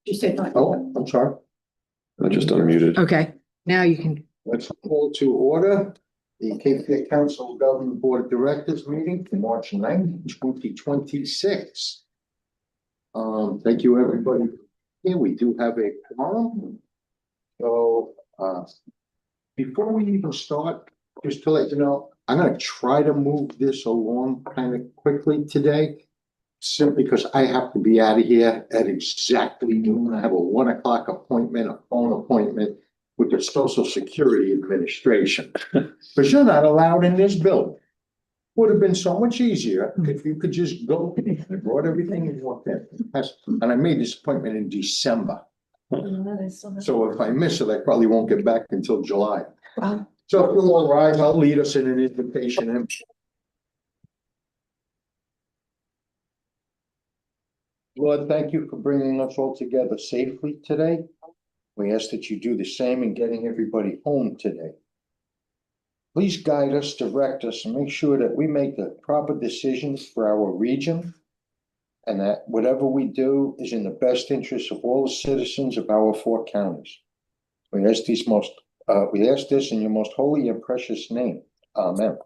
You said not. Oh, I'm sorry. I just unmuted. Okay, now you can. Let's call to order the Cape Fear Council of Government Board of Directors meeting for March 9th, 2026. Thank you, everybody. Here we do have a quorum. So, before we even start, just to let you know, I'm gonna try to move this along kind of quickly today. Simply because I have to be out of here at exactly noon. I have a 1 o'clock appointment, a phone appointment with the Social Security Administration. Because you're not allowed in this building. Would have been so much easier if you could just go, brought everything and walked in. And I made this appointment in December. So if I miss it, I probably won't get back until July. Wow. So if you'll all rise, I'll lead us in an invitation. And Lord, thank you for bringing us all together safely today. We ask that you do the same in getting everybody home today. Please guide us, direct us, and make sure that we make the proper decisions for our region, and that whatever we do is in the best interest of all the citizens of our 4 counties. We ask this in your most holy and precious name. Amen.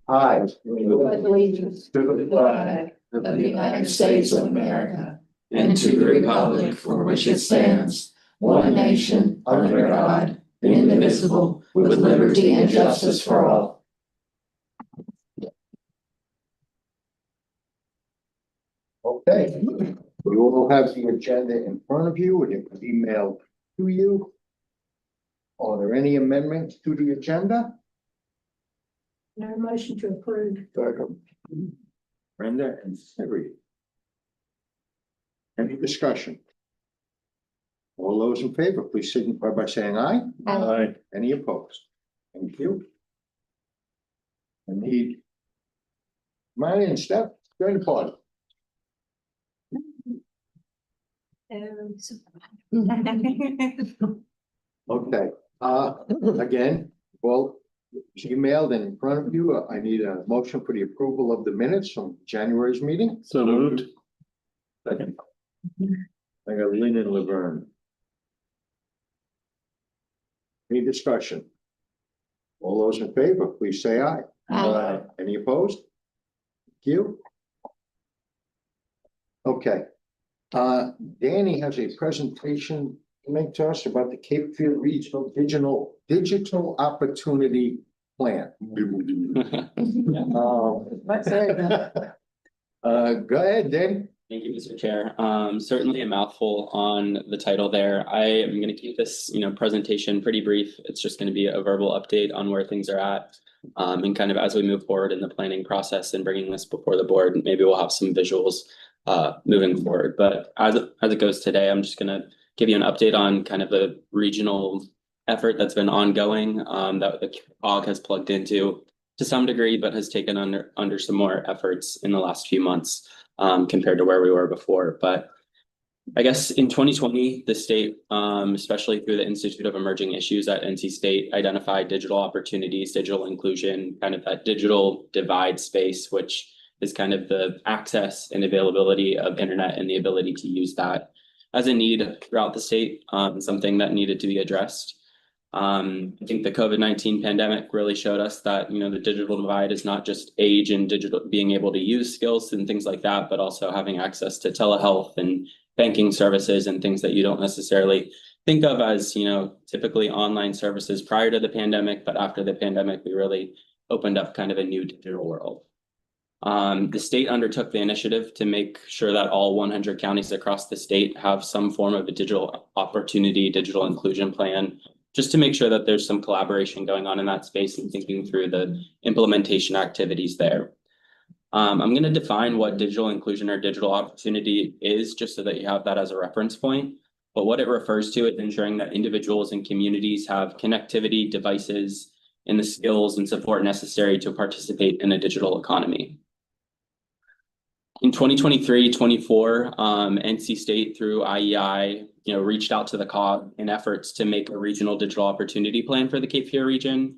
I pledge allegiance to the flag of the United States of America and to the republic for which it stands, one nation, under God, indivisible, with liberty and justice for all. Okay, we all have the agenda in front of you, and it was emailed to you. Are there any amendments to the agenda? No motion to approve. Brenda and Siri. Any discussion? All those in favor, please signify by saying aye. Aye. Any opposed? Thank you. I need Mary and Steph, join the party. Okay, again, well, it's emailed and in front of you. I need a motion for the approval of the minutes from January's meeting. So moved. Second. I got Lynn and Laverne. Any discussion? All those in favor, please say aye. Aye. Any opposed? Thank you. Okay. Danny has a presentation to make to us about the Cape Fear Regional Digital Opportunity Plan. Go ahead, Danny. Thank you, Mr. Chair. Certainly a mouthful on the title there. I am going to keep this, presentation pretty brief. It's just going to be a verbal update on where things are at. And kind of as we move forward in the planning process and bringing this before the board, maybe we'll have some visuals moving forward. But as it goes today, I'm just going to give you an update on kind of the regional effort that's been ongoing that the CFCOG has plugged into to some degree, but has taken under some more efforts in the last few months compared to where we were before. But I guess in 2020, the state, especially through the Institute of Emerging Issues at NC State, identified digital opportunities, digital inclusion, kind of that digital divide space, which is kind of the access and availability of internet and the ability to use that as a need throughout the state, something that needed to be addressed. I think the COVID-19 pandemic really showed us that, the digital divide is not just age and digital being able to use skills and things like that, but also having access to telehealth and banking services and things that you don't necessarily think of as, typically online services prior to the pandemic. But after the pandemic, we really opened up kind of a new digital world. The state undertook the initiative to make sure that all 100 counties across the state have some form of a digital opportunity, digital inclusion plan, just to make sure that there's some collaboration going on in that space and thinking through the implementation activities there. I'm going to define what digital inclusion or digital opportunity is, just so that you have that as a reference point. But what it refers to is ensuring that individuals and communities have connectivity, devices, and the skills and support necessary to participate in a digital economy. In 2023-24, NC State through IEI, reached out to the COG in efforts to make a regional digital opportunity plan for the Cape Fear region.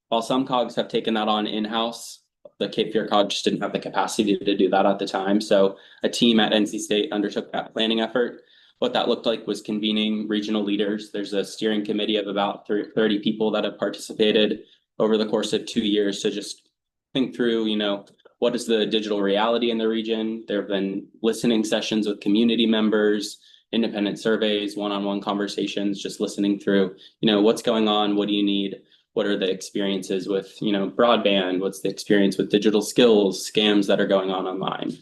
While some COGs have taken that on in-house, The CFCOG just didn't have the capacity to do that at the time. So a team at NC State undertook that planning effort. What that looked like was convening regional leaders. There's a steering committee of about 30 people that have participated over the course of 2 years to just think through, what is the digital reality in the region? There have been listening sessions with community members, independent surveys, one-on-one conversations, just listening through, what's going on, what do you need? What are the experiences with, broadband? What's the experience with digital skills, scams that are going on online?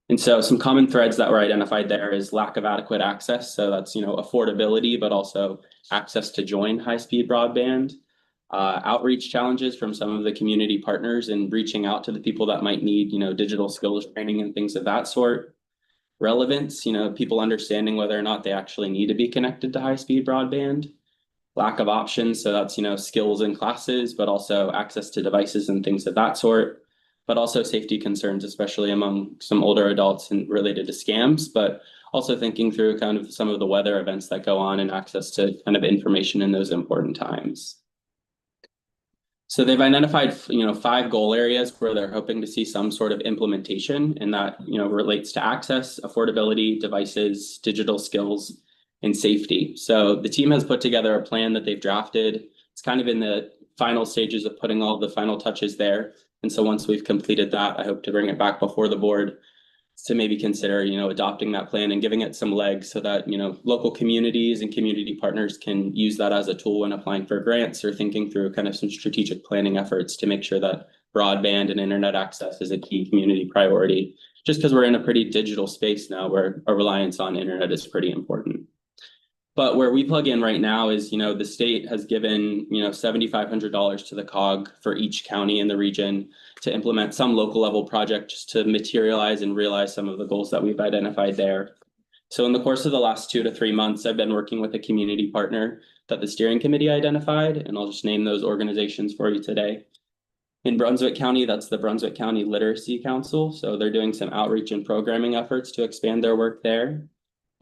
And so some common threads that were identified there is lack of adequate access. So that's, affordability, but also access to join high-speed broadband. Outreach challenges from some of the community partners and reaching out to the people that might need, digital skills training and things of that sort. Relevance, people understanding whether or not they actually need to be connected to high-speed broadband. Lack of options, so that's, skills in classes, but also access to devices and things of that sort. But also safety concerns, especially among some older adults and related to scams, but also thinking through kind of some of the weather events that go on and access to kind of information in those important times. So they've identified, 5 goal areas where they're hoping to see some sort of implementation, and that, relates to access, affordability, devices, digital skills, and safety. So the team has put together a plan that they've drafted. It's kind of in the final stages of putting all the final touches there. And so once we've completed that, I hope to bring it back before the board to maybe consider, adopting that plan and giving it some legs so that, local communities and community partners can use that as a tool when applying for grants or thinking through kind of some strategic planning efforts to make sure that broadband and internet access is a key community priority, just because we're in a pretty digital space now where a reliance on internet is pretty important. But where we plug in right now is, the state has given, $7,500 to the COG for each county in the region to implement some local level project just to materialize and realize some of the goals that we've identified there. So in the course of the last 2 to 3 months, I've been working with a community partner that the steering committee identified, and I'll just name those organizations for you today. In Brunswick County, that's the Brunswick County Literacy Council. So they're doing some outreach and programming efforts to expand their work there.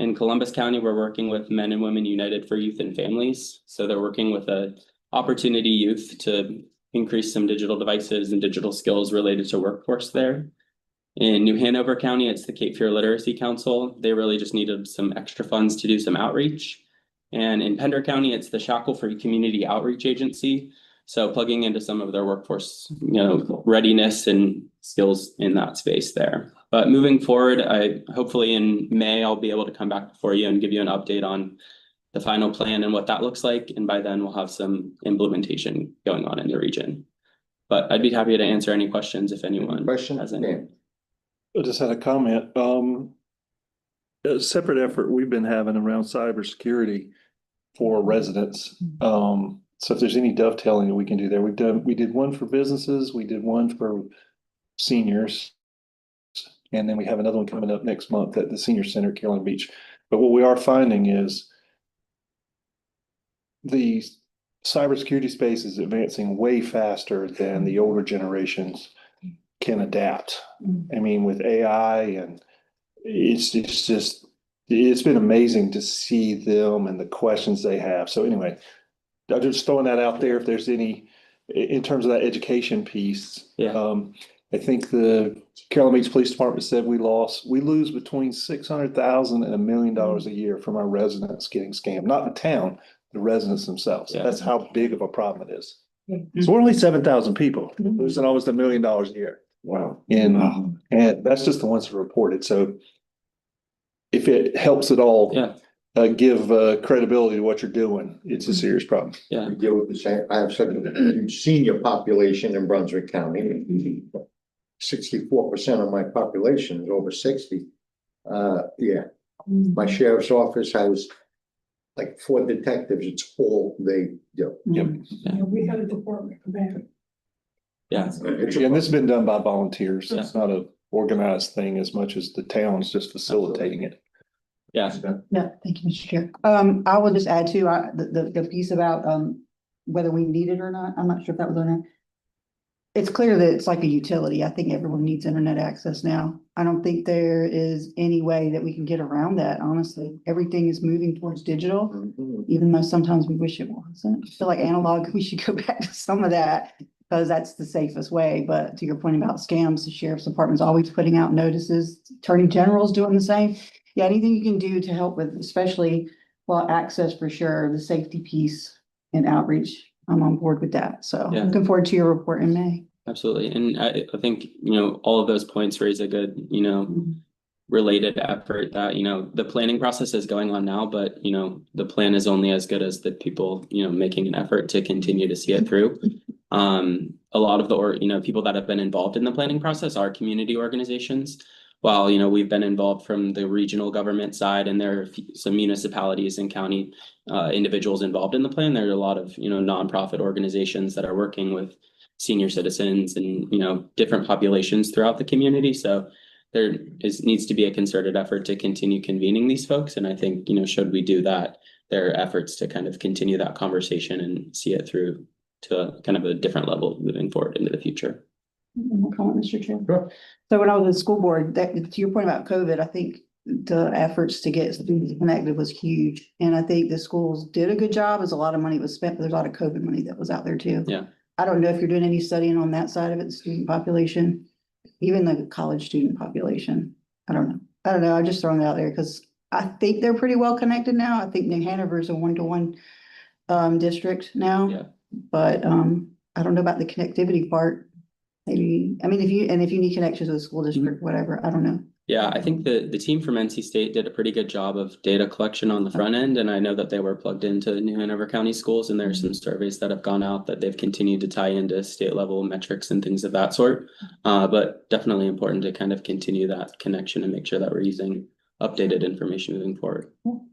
In Columbus County, we're working with Men and Women United for Youth and Families. So they're working with Opportunity Youth to increase some digital devices and digital skills related to workforce there. In New Hanover County, it's the Cape Fear Literacy Council. They really just needed some extra funds to do some outreach. And in Pender County, it's the Shackleford Community Outreach Agency. So plugging into some of their workforce, readiness and skills in that space there. But moving forward, hopefully in May, I'll be able to come back before you and give you an update on the final plan and what that looks like. And by then we'll have some implementation going on in the region. But I'd be happy to answer any questions if anyone has any. I just had a comment. A separate effort we've been having around cybersecurity for residents. So if there's any dovetailing that we can do there, we did one for businesses, we did one for seniors. And then we have another one coming up next month at the Senior Center at Carolina Beach. But what we are finding is the cybersecurity space is advancing way faster than the older generations can adapt. I mean, with AI, and it's been amazing to see them and the questions they have. So anyway, I'm just throwing that out there. If there's any, in terms of that education piece, I think the Carolina Beach Police Department said we lose between $600,000 and $1 million a year from our residents getting scammed, not the town, the residents themselves. Yeah. That's how big of a problem it is. So we're only 7,000 people losing almost $1 million a year. Wow. And that's just the ones that are reported. So if it helps at all, give credibility to what you're doing, it's a serious problem. Yeah. We deal with the same, I have such a huge senior population in Brunswick County. 64% of my population is over 60. My sheriff's office has like 4 detectives. It's all they do. We have a department for that. Yeah. And this has been done by volunteers. It's not a organized thing as much as the town's just facilitating it. Yeah. Yeah, thank you, Mr. Chair. I will just add to the piece about whether we need it or not. I'm not sure if that was on there. It's clear that it's like a utility. I think everyone needs internet access now. I don't think there is any way that we can get around that, honestly. Everything is moving towards digital, even though sometimes we wish it wasn't. I feel like analog, we should go back to some of that. because that's the safest way. But to your point about scams, the sheriff's department's always putting out notices. Attorney General's doing the same. Yeah, anything you can do to help with, especially, well, access for sure, the safety piece and outreach. I'm on board with that. So Yeah. looking forward to your report in May. Absolutely. And I think, all of those points raise a good, related effort that, the planning process is going on now, but, the plan is only as good as the people, making an effort to continue to see it through. A lot of the, people that have been involved in the planning process are community organizations. While, we've been involved from the regional government side, and there are some municipalities and county individuals involved in the plan, there are a lot of, nonprofit organizations that are working with senior citizens and, different populations throughout the community. So needs to be a concerted effort to continue convening these folks. And I think, should we do that, there are efforts to kind of continue that conversation and see it through to a kind of a different level moving forward into the future. Comment, Mr. Chair. Sure. So when I was at school board, that, to your point about COVID, I think the efforts to get students connected was huge. And I think the schools did a good job, as a lot of money was spent, but there's a lot of COVID money that was out there too. Yeah. I don't know if you're doing any studying on that side of it, the student population, even the college student population. I don't know. I'm just throwing it out there because I think they're pretty well connected now. I think New Hanover is a 1-to-1 district now. Yeah. But I don't know about the connectivity part. Maybe, I mean, if you need connections with the school district, whatever, I don't know. Yeah, I think the team from NC State did a pretty good job of data collection on the front end, and I know that they were plugged into New Hanover County schools, and there's some surveys that have gone out that they've continued to tie into state level metrics and things of that sort. But definitely important to kind of continue that connection and make sure that we're using updated information moving forward.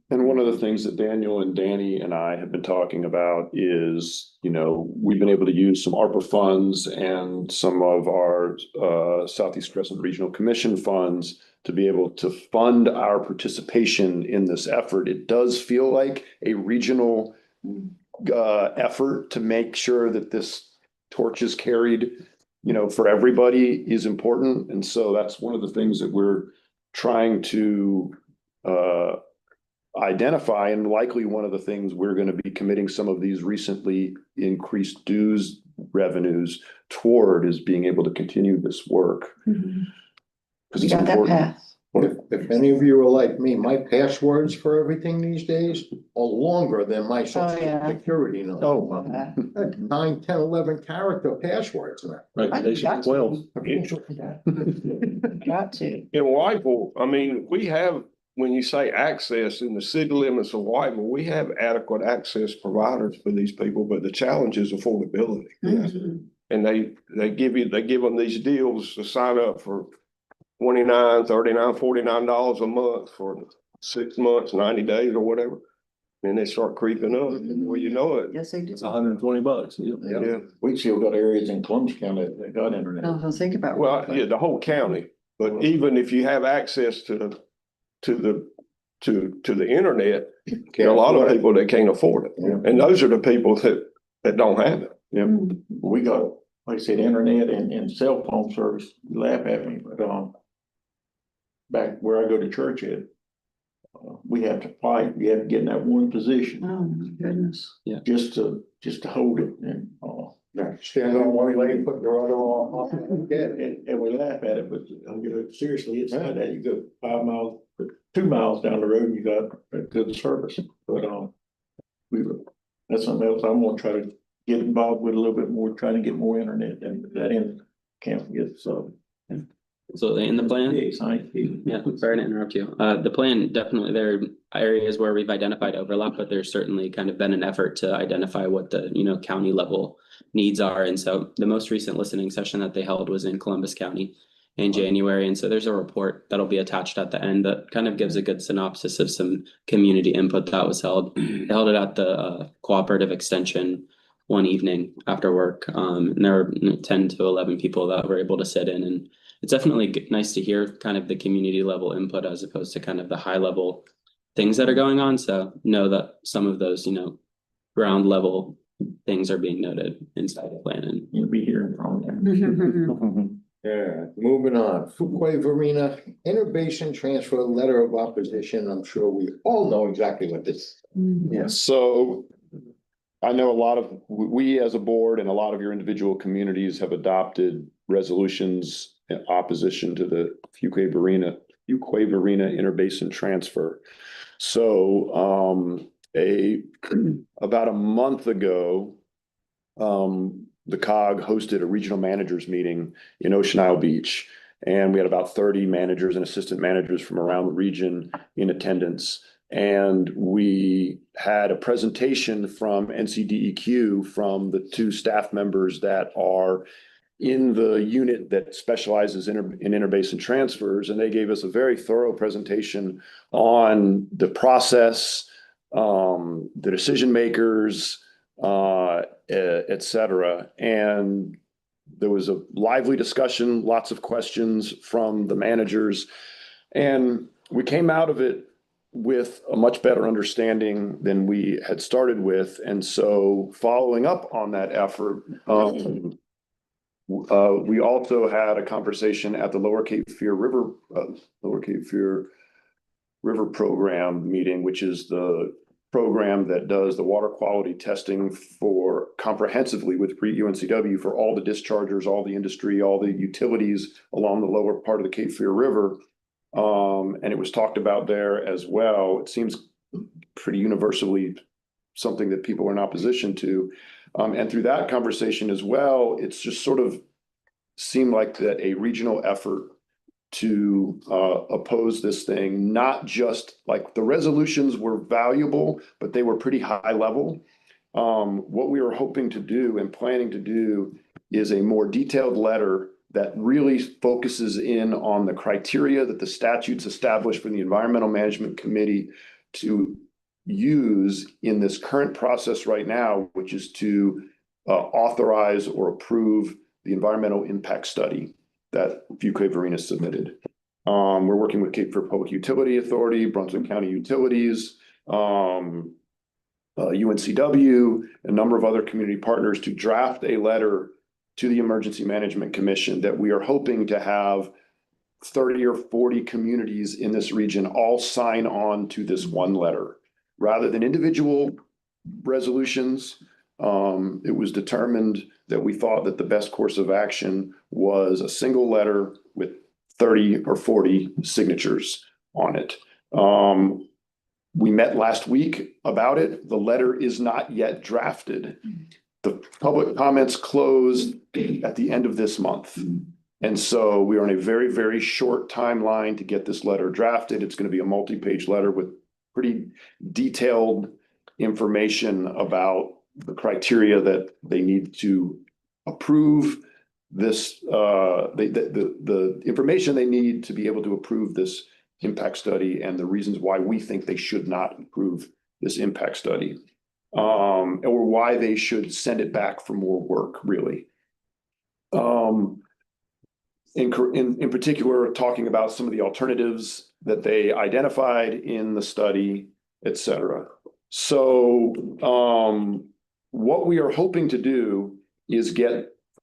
And one of the things that Daniel and Danny and I have been talking about is, we've been able to use some ARPA funds and some of our Southeast Crescent Regional Commission funds to be able to fund our participation in this effort. It does feel like a regional effort to make sure that this torch is carried, for everybody is important. And so that's one of the things that we're trying to identify, and likely one of the things we're going to be committing some of these recently increased dues revenues toward, is being able to continue this work. Because You it's got that important. path. If any of you are like me, my passwords for everything these days are longer than my social yeah. security number. Oh, 9, 10, 11 character passwords now. I got 12. Got to. In Whiteville, I mean, we have, when you say access in the city limits of Whiteville, we have adequate access providers for these people, but the challenge is affordability. Mhm. And they give them these deals to sign up for $29, $39, $49 a month for 6 months, 90 days or whatever. And they start creeping up, and well, you know it. Yes, they do. $120. Yeah. We still got areas in Columbus County that got I internet. was gonna think about. Well, yeah, the whole county, but even if you have access to the internet, there are a lot of people that can't afford it. Yeah. And those are the people that don't have it. We got, like I said, internet and cell phone service. You laugh at me, but back where I go to church at, we have to fight. We have to get in that one position Oh, my goodness. just to hold it, and Stand on one leg, put your other on. and we laugh at it, but seriously, it's not that. You go 5 miles, 2 miles down the road, and you got a good service. But that's something else I'm gonna try to get involved with a little bit more, trying to get more internet, and that end can't forget, so. Absolutely. In the plan. Yeah. Sorry to interrupt you. The plan, definitely, there are areas where we've identified overlap, but there's certainly kind of been an effort to identify what the, county level needs are. And so the most recent listening session that they held was in Columbus County in January. And so there's a report that'll be attached at the end that kind of gives a good synopsis of some community input that was held. They held it at the cooperative extension one evening after work. And there were 10 to 11 people that were able to sit in, and it's definitely nice to hear kind of the community level input as opposed to kind of the high level things that are going on. So know that some of those, ground level things are being noted inside the plan. And You'll be hearing from them. Yeah, moving on. Fuquay Varina Innovation Transfer Letter of Opposition. I'm sure we all know exactly what this. So I know a lot of, we as a board and a lot of your individual communities have adopted resolutions in opposition to the Fuquay-Varina interbasin transfer. So, about a month ago, the COG hosted a regional managers meeting in Ocean Isle Beach. And we had about 30 managers and assistant managers from around the region in attendance. And we had a presentation from NCDEQ from the two staff members that are in the unit that specializes in interbasin transfers. And they gave us a very thorough presentation on the process, the decision makers, et cetera. And there was a lively discussion, lots of questions from the managers. And we came out of it with a much better understanding than we had started with. And so following up on that effort, we also had a conversation at the Lower Cape Fear River Program meeting, which is the program that does the water quality testing for comprehensively with UNCW for all the dischargers, all the industry, all the utilities along the lower part of the Cape Fear River. And it was talked about there as well. It seems pretty universally something that people are in opposition to. And through that conversation as well, it's just sort of seemed like that a regional effort to oppose this thing, not just like the resolutions were valuable, but they were pretty high level. What we were hoping to do and planning to do is a more detailed letter that really focuses in on the criteria that the statutes establish for the Environmental Management Committee to use in this current process right now, which is to authorize or approve the environmental impact study that Fuquay-Varina submitted. We're working with Cape Fear Public Utility Authority, Brunswick County Utilities, UNCW, a number of other community partners to draft a letter to the Emergency Management Commission that we are hoping to have 30 or 40 communities in this region all sign on to this one letter. Rather than individual resolutions, it was determined that we thought that the best course of action was a single letter with 30 or 40 signatures on it. We met last week about it. The letter is not yet drafted. The public comments closed at the end of this month. And so we are on a very, very short timeline to get this letter drafted. It's going to be a multi-page letter with pretty detailed information about the criteria that they need to approve this, the information they need to be able to approve this impact study and the reasons why we think they should not approve this impact study, or why they should send it back for more work, really. In particular, talking about some of the alternatives that they identified in the study, et cetera. So what we are hoping to do is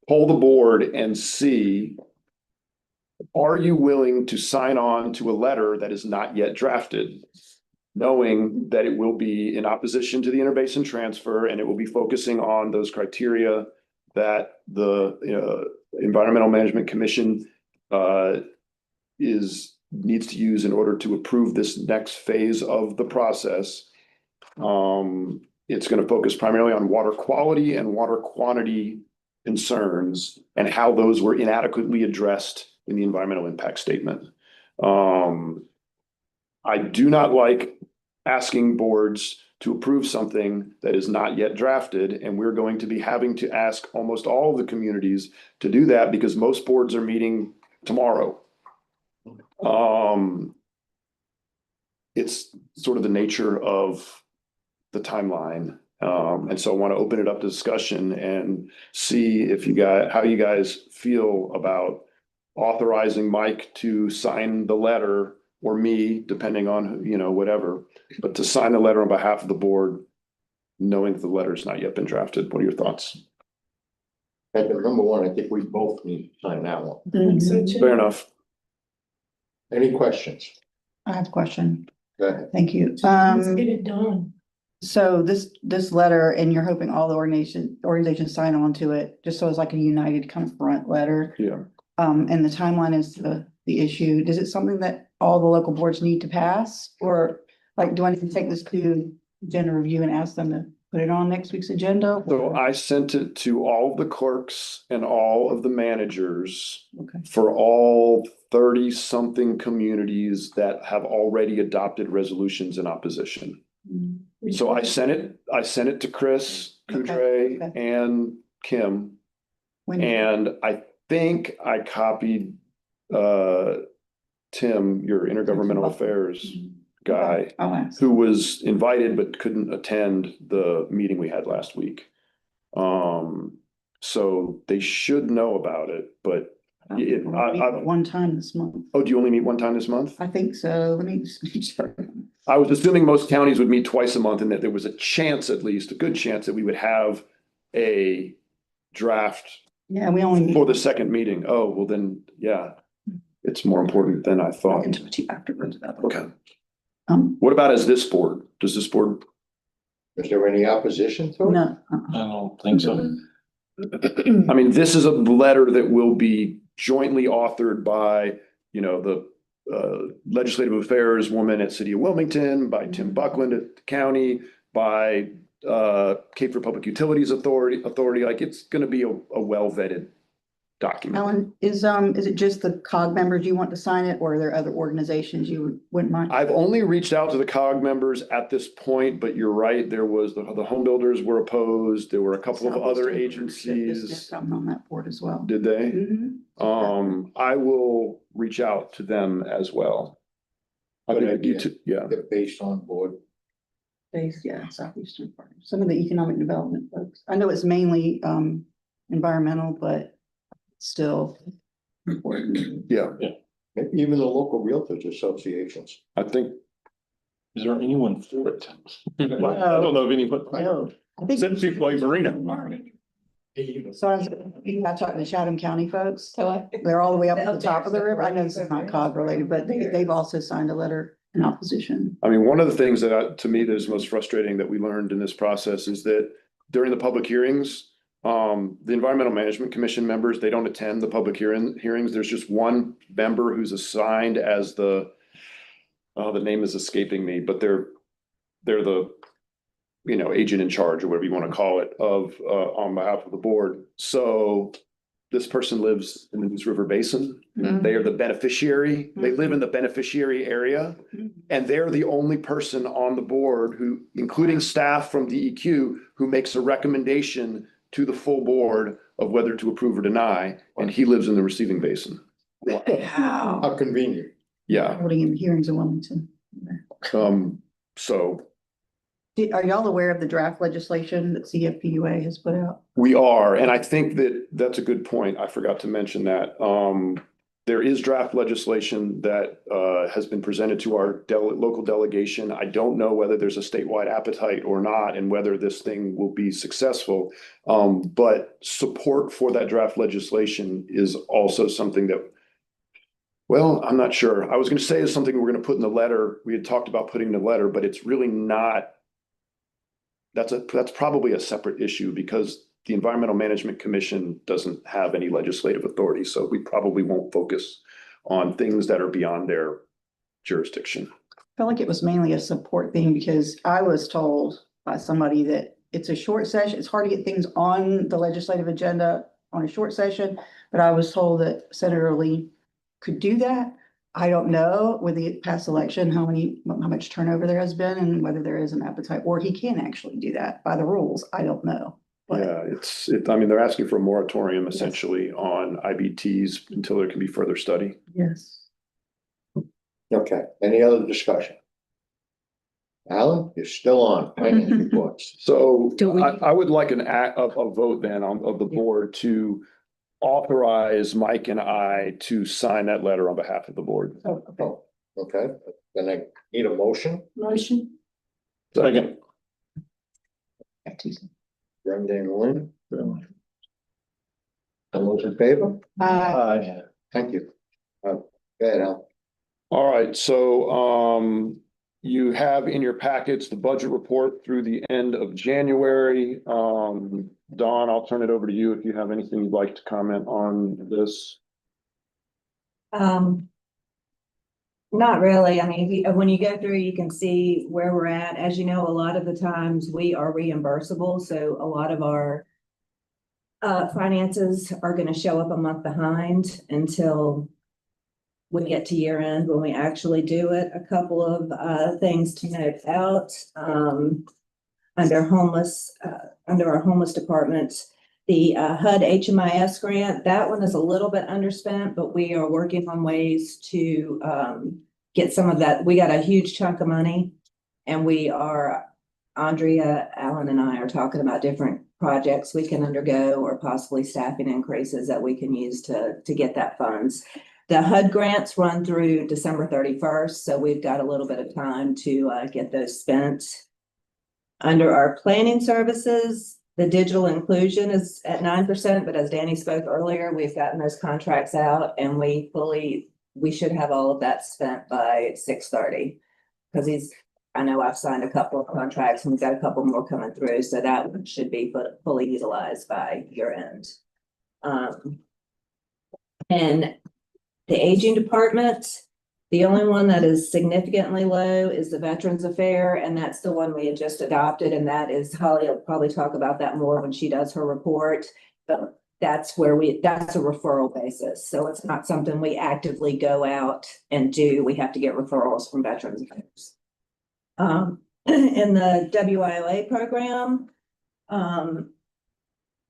pull the board and see, are you willing to sign on to a letter that is not yet drafted, knowing that it will be in opposition to the interbasin transfer and it will be focusing on those criteria that the Environmental Management Commission needs to use in order to approve this next phase of the process. It's going to focus primarily on water quality and water quantity concerns and how those were inadequately addressed in the environmental impact statement. I do not like asking boards to approve something that is not yet drafted, and we're going to be having to ask almost all of the communities to do that because most boards are meeting tomorrow. It's sort of the nature of the timeline. And so I want to open it up to discussion and see if how you guys feel about authorizing Mike to sign the letter, or me, depending on, whatever, but to sign the letter on behalf of the board, knowing that the letter has not yet been drafted. What are your thoughts? And number one, I think we both need to sign that one. Fair enough. Any questions? I have a question. Go ahead. Thank you. Let's get it done. So this letter, and you're hoping all the organizations sign on to it, just so it's like a united kind of front letter. Yeah. And the timeline is the issue. Is it something that all the local boards need to pass? Or like, do I need to take this to agenda review and ask them to put it on next week's agenda? So I sent it to all of the clerks and all of the managers Okay. for all 30-something communities that have already adopted resolutions in opposition. So I sent it to Chris, Kudre, Okay. and Kim, When- and I think I copied Tim, your intergovernmental affairs guy, I'll ask. who was invited but couldn't attend the meeting we had last week. So they should know about it, but One time this month. oh, do you only meet one time this month? I think so. Let me just. I was assuming most counties would meet twice a month and that there was a chance, at least a good chance, that we would have a draft Yeah, we only. for the second meeting. Oh, well then, yeah, it's more important than I I thought. can talk to you afterwards about that. Okay. Um, What about as this board? Does this board? Is there any opposition to it? no. I don't think so. I mean, this is a letter that will be jointly authored by, the legislative affairs woman at City of Wilmington, by Tim Buckland at the county, by Cape for Public Utilities Authority. Like, it's going to be a well vetted document. Alan, is it just the COG members you want to sign it, or are there other organizations you wouldn't mind? I've only reached out to the COG members at this point, but you're right. There was the home builders were opposed. There were a couple of other agencies. I'm on that board as well. Did they? Mhm. I will reach out to them as well. I Good think I idea. need to, yeah. Get based on board. Yeah, Southeastern part. Some of the economic development folks. I know it's mainly environmental, but still important. Yeah, Maybe even the local realtors associations. I think, Is there anyone for it? I don't know of anyone. No, I think. Send people like Marina. So I talked to the Chatham County folks. So They're all the way up at the top of the river. I know this is not COG related, but they've also signed a letter in opposition. I mean, one of the things to me, that is most frustrating that we learned in this process is that during the public hearings, the Environmental Management Commission members, they don't attend the public hearings. There's just one member who's assigned as the name is escaping me, but they're the, agent in charge, or whatever you want to call it, of, on behalf of the board. So this person lives in the News River Basin. They are the beneficiary. They live in the beneficiary area. And they're the only person on the board who, including staff from DEQ, who makes a recommendation to the full board of whether to approve or deny. And he lives in the receiving basin. Wow. How convenient. Yeah. Holding in hearings in Wilmington. So Are y'all aware of the draft legislation that CFPUA has put out? we are, and I think that's a good point. I forgot to mention that. There is draft legislation that has been presented to our local delegation. I don't know whether there's a statewide appetite or not, and whether this thing will be successful. But support for that draft legislation is also something that, well, I'm not sure. I was going to say is something we're going to put in the letter. We had talked about putting in the letter, but it's really not. That's probably a separate issue, because the Environmental Management Commission doesn't have any legislative authority, so we probably won't focus on things that are beyond their jurisdiction. I felt like it was mainly a support thing, because I was told by somebody that it's a short session. It's hard to get things on the legislative agenda on a short session, but I was told that Senator Lee could do that. I don't know with the past election, how much turnover there has been, and whether there is an appetite, or he can actually do that by the rules. I don't know. But Yeah, I mean, they're asking for a moratorium essentially on IBTs until there can be further study. yes. Okay, any other discussion? Alan, you're still on finance reports. So Do we- I would like a vote then of the board to authorize Mike and I to sign that letter on behalf of the board. Oh, okay. Oh, okay, then I need a motion. Motion. Second. Brenda and Lynn. All those in favor? Thank you. Go ahead, Al. All right, so You have in your packets the budget report through the end of January. Dawn, I'll turn it over to you if you have anything you'd like to comment on this. Not really. I mean, when you go through, you can see where we're at. As you know, a lot of the times we are reimbursable, so a lot of our finances are gonna show up a month behind until we get to year end when we actually do it. A couple of things to note out, under our homeless department, the HUD HMIS grant, that one is a little bit underspent, but we are working on ways to get some of that. We got a huge chunk of money, and Andrea, Allen, and I are talking about different projects we can undergo or possibly staffing increases that we can use to get that funds. The HUD grants run through December 31st, so we've got a little bit of time to get those spent. Under our planning services, the digital inclusion is at 9%, but as Danny spoke earlier, we've gotten those contracts out and we should have all of that spent by 6:30. Because I know I've signed a couple of contracts and we've got a couple more coming through, so that one should be fully utilized by year end. And the aging department, the only one that is significantly low is the Veterans Affair, and that's the one we had just adopted, and that is, Holly will probably talk about that more when she does her report. But that's a referral basis, so it's not something we actively go out and do. We have to get referrals from Veterans Affairs. In the WIOA program,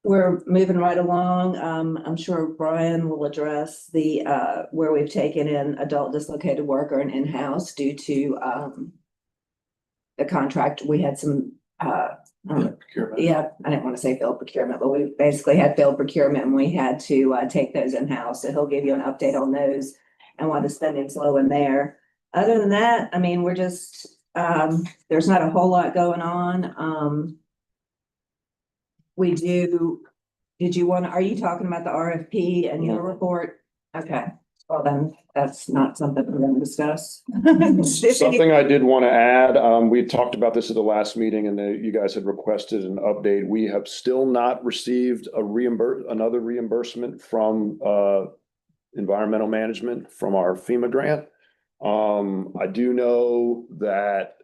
we're moving right along. I'm sure Brian will address the where we've taken in adult dislocated worker and in-house due to the contract. We had some Procurement. yeah, I didn't want to say failed procurement, but we basically had failed procurement and we had to take those in-house. So he'll give you an update on those and why the spending's low in there. Other than that, I mean, we're just there's not a whole lot going on. Are you talking about the RFP and your report? Okay, well then, that's not something we're gonna discuss. Something I did want to add, we talked about this at the last meeting and you guys had requested an update. We have still not received another reimbursement from environmental management from our FEMA grant. I do know that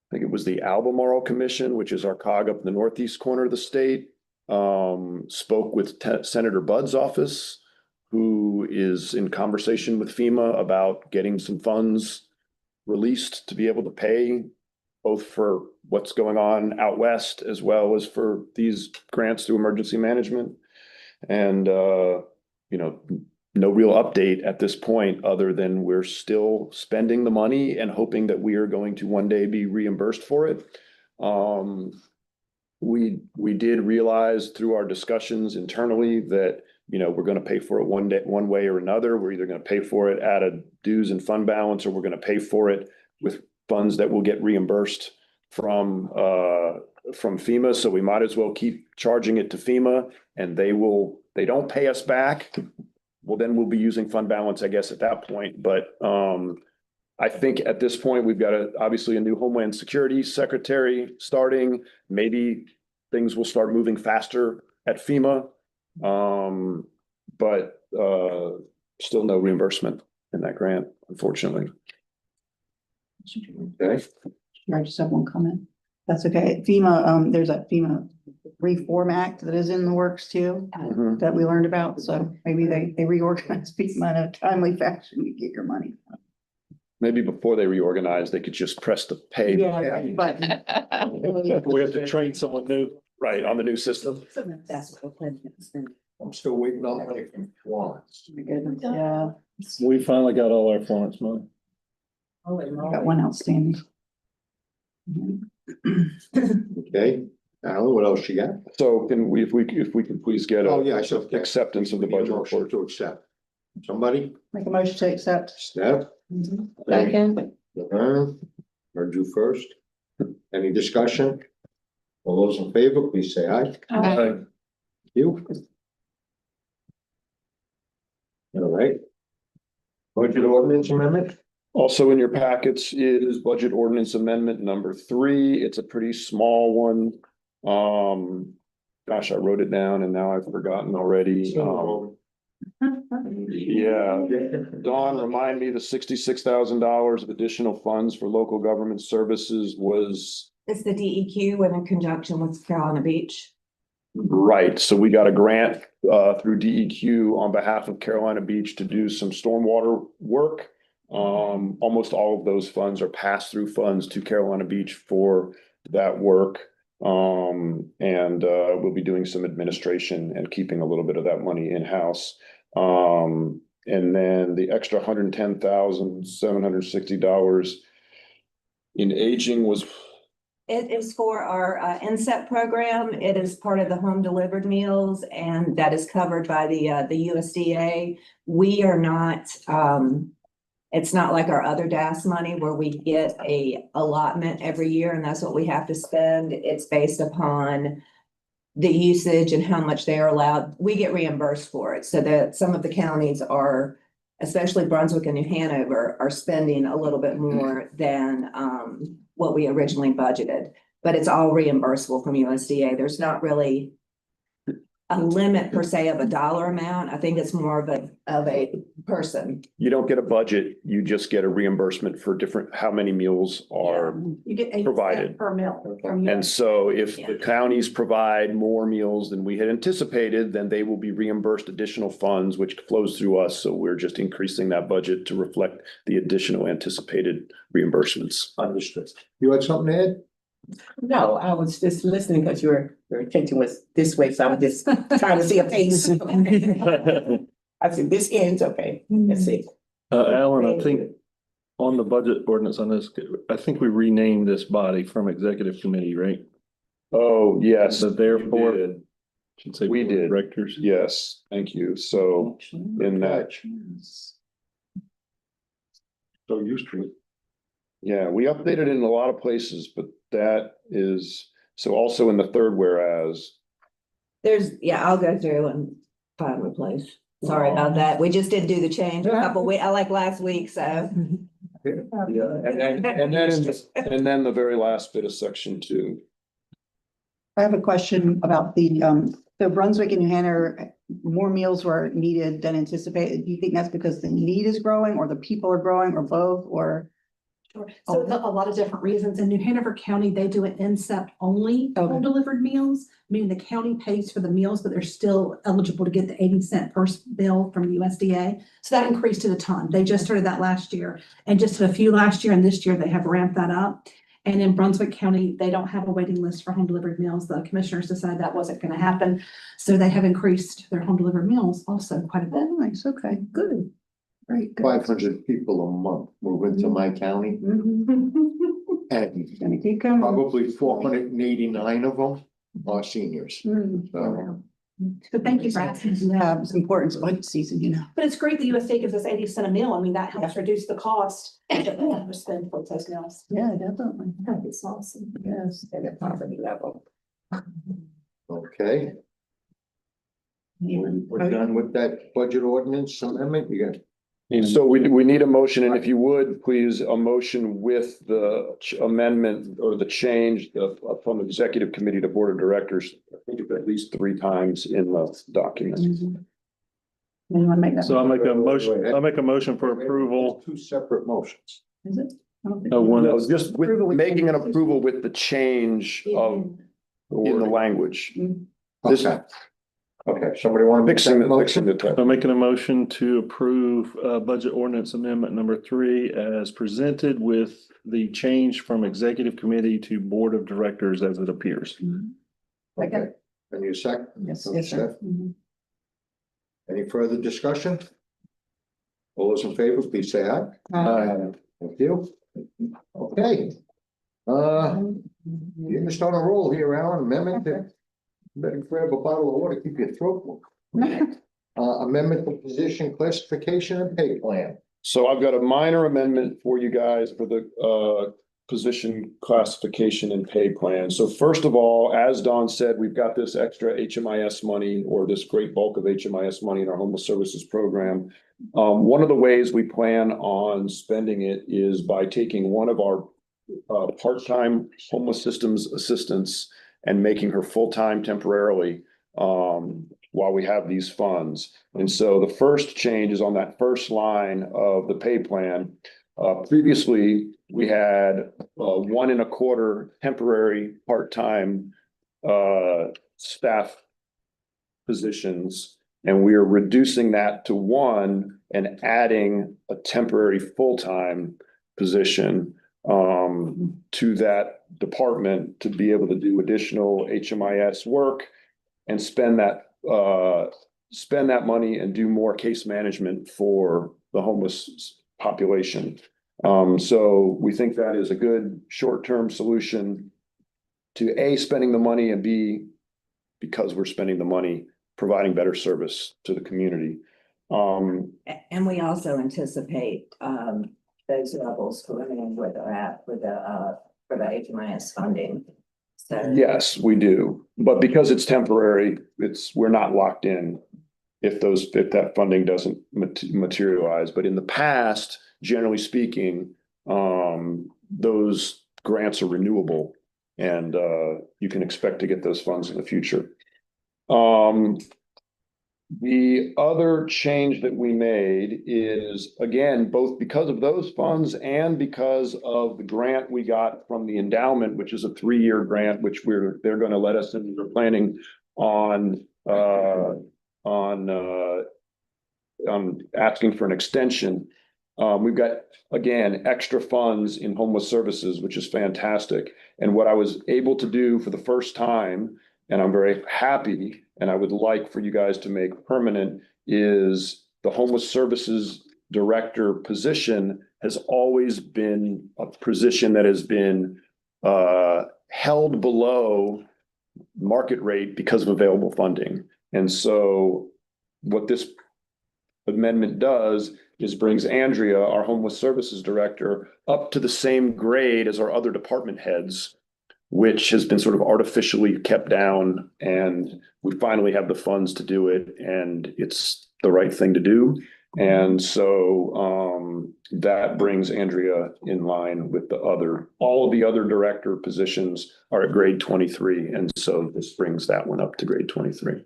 I think it was the Albemarle Commission, which is our COG up in the northeast corner of the state, spoke with Senator Budd's office, who is in conversation with FEMA about getting some funds released to be able to pay both for what's going on out west as well as for these grants through emergency management. And, no real update at this point other than we're still spending the money and hoping that we are going to one day be reimbursed for it. We did realize through our discussions internally that, we're going to pay for it one way or another. We're either going to pay for it out of dues and fund balance, or we're going to pay for it with funds that will get reimbursed from FEMA. So we might as well keep charging it to FEMA, and they don't pay us back. Well, then we'll be using fund balance, I guess, at that point. But I think at this point, we've got obviously a new Homeland Security Secretary starting. Maybe things will start moving faster at FEMA, but still no reimbursement in that grant, unfortunately. Okay. I just have one comment. That's okay. FEMA, there's a FEMA Reform Act that is in the works too, that we learned about. So maybe they reorganize FEMA in a timely fashion to get your money. Maybe before they reorganize, they could just press the pay. But We have to train someone new. Right, on the new system. that's what we're planning to spend. I'm still waiting on money from Florence. My goodness, yeah. We finally got all our Florence money. Got one outstanding. Okay, Alan, what else you got? So if we can please get Oh, yeah, I should. acceptance of the budget Motion report. to accept. Somebody, Make a motion to accept. Steph, Second. Laverne, heard you first. Any discussion? All those in favor, please say aye. Aye. You. All right. Budget ordinance amendment? Also in your packets is budget ordinance amendment number 3. It's a pretty small one. Gosh, I wrote it down and now I've forgotten already. Yeah, Dawn, remind me, the $66,000 of additional funds for local government services was It's the DEQ and in conjunction with Carolina Beach. right. So we got a grant through DEQ on behalf of Carolina Beach to do some stormwater work. Almost all of those funds are pass-through funds to Carolina Beach for that work. We'll be doing some administration and keeping a little bit of that money in-house. And then the extra $110,760 in aging was. It is for our inset program. It is part of the home delivered meals and that is covered by the USDA. We are not, it's not like our other DAS money where we get a allotment every year and that's what we have to spend. It's based upon the usage and how much they are allowed. We get reimbursed for it so that some of the counties are, especially Brunswick and New Hanover, are spending a little bit more than what we originally budgeted. But it's all reimbursable from USDA. There's not really a limit per se of a dollar amount. I think it's more of a person. You don't get a budget, you just get a reimbursement for different, how many meals are. You get 8 Provided. cents per meal. And so if the counties provide more meals than we had anticipated, then they will be reimbursed additional funds, which flows through us. So we're just increasing that budget to reflect the additional anticipated reimbursements. Understood. You had something to add? No, I was just listening because your attention was this way, so I was just trying to see a pace. I said, this ends, okay, let's see. Alan, I think on the budget ordinance on this, I think we renamed this body from executive committee, right? Oh, yes. So therefore, we did. should say We board of did. directors. Yes, thank you. So in that, So used to it. yeah, we updated in a lot of places, but that is, so also in the third whereas. I'll go through and find a place. Sorry about that. We just didn't do the change a couple weeks, like last week, so. And then the very last bit of section 2. I have a question about the Brunswick and New Hanover, more meals were needed than anticipated. Do you think that's because the need is growing or the people are growing or both or? Sure. So a lot of different reasons. In New Hanover County, they do an incept only home delivered meals, meaning the county pays for the meals, but they're still eligible to get the 80 cent per bill from the USDA. So that increased it a ton. They just started that last year and just had a few last year and this year they have ramped that up. And in Brunswick County, they don't have a waiting list for home delivered meals. The commissioners decided that wasn't going to happen. So they have increased their home delivered meals also quite a bit. Oh, nice, okay, good. Great. 500 people a month move into my county and Gonna keep coming. probably 489 of them are seniors. So, So thank you for asking. Yeah, it's important, it's budget season, you know. But it's great the USDA gives us 80 cent a meal. I mean, that helps reduce the cost that we have to spend for those meals. Yeah, definitely. It's awesome. Yes. At the poverty level. okay. We're done with that budget ordinance amendment. You got So we need a motion, and if you would, please, a motion with the amendment or the change from executive committee to board of directors. I think it's at least 3 times in the document. You wanna make that? So I'll make a motion for approval. 2 separate motions. Is it? I don't think- No, one No, is just with Approval with making an changes. approval with the change of in the language. This- Okay. Okay, somebody want to mix that Fixing motion? the text. I'm making a motion to approve budget ordinance amendment number 3 as presented with the change from executive committee to board of directors as it appears. Okay, and you second? Yes, yes, sir. Any further discussion? All those in favor, please say aye. Thank you. Okay. You're just on a roll here, Alan. Amendment. Better grab a bottle of water, keep your throat warm. Amendment to position classification and pay plan. So I've got a minor amendment for you guys for the position classification and pay plan. So first of all, as Don said, we've got this extra HMIS money, or this great bulk of HMIS money in our homeless services program. One of the ways we plan on spending it is by taking one of our part-time homeless systems assistants and making her full-time temporarily while we have these funds. And so the first change is on that first line of the pay plan. Previously, we had 1.25 temporary part-time staff positions, and we are reducing that to 1 and adding a temporary full-time position to that department to be able to do additional HMIS work and spend that money and do more case management for the homeless population. So we think that is a good short-term solution to A, spending the money, and B, because we're spending the money, providing better service to the community. And we also anticipate those levels going in where they're at for the HMIS funding. So Yes, we do. But because it's temporary, we're not locked in if that funding doesn't materialize. But in the past, generally speaking, those grants are renewable, and you can expect to get those funds in the future. The other change that we made is, again, both because of those funds and because of the grant we got from the endowment, which is a 3-year grant, which they're going to let us in. We're planning on asking for an extension. We've got, again, extra funds in homeless services, which is fantastic. And what I was able to do for the first time, and I'm very happy, and I would like for you guys to make permanent, is the homeless services director position has always been a position that has been held below market rate because of available funding. And so what this amendment does is brings Andrea, our homeless services director, up to the same grade as our other department heads, which has been sort of artificially kept down, and we finally have the funds to do it, and it's the right thing to do. And so that brings Andrea in line with all of the other director positions are at grade 23. And so this brings that one up to grade 23.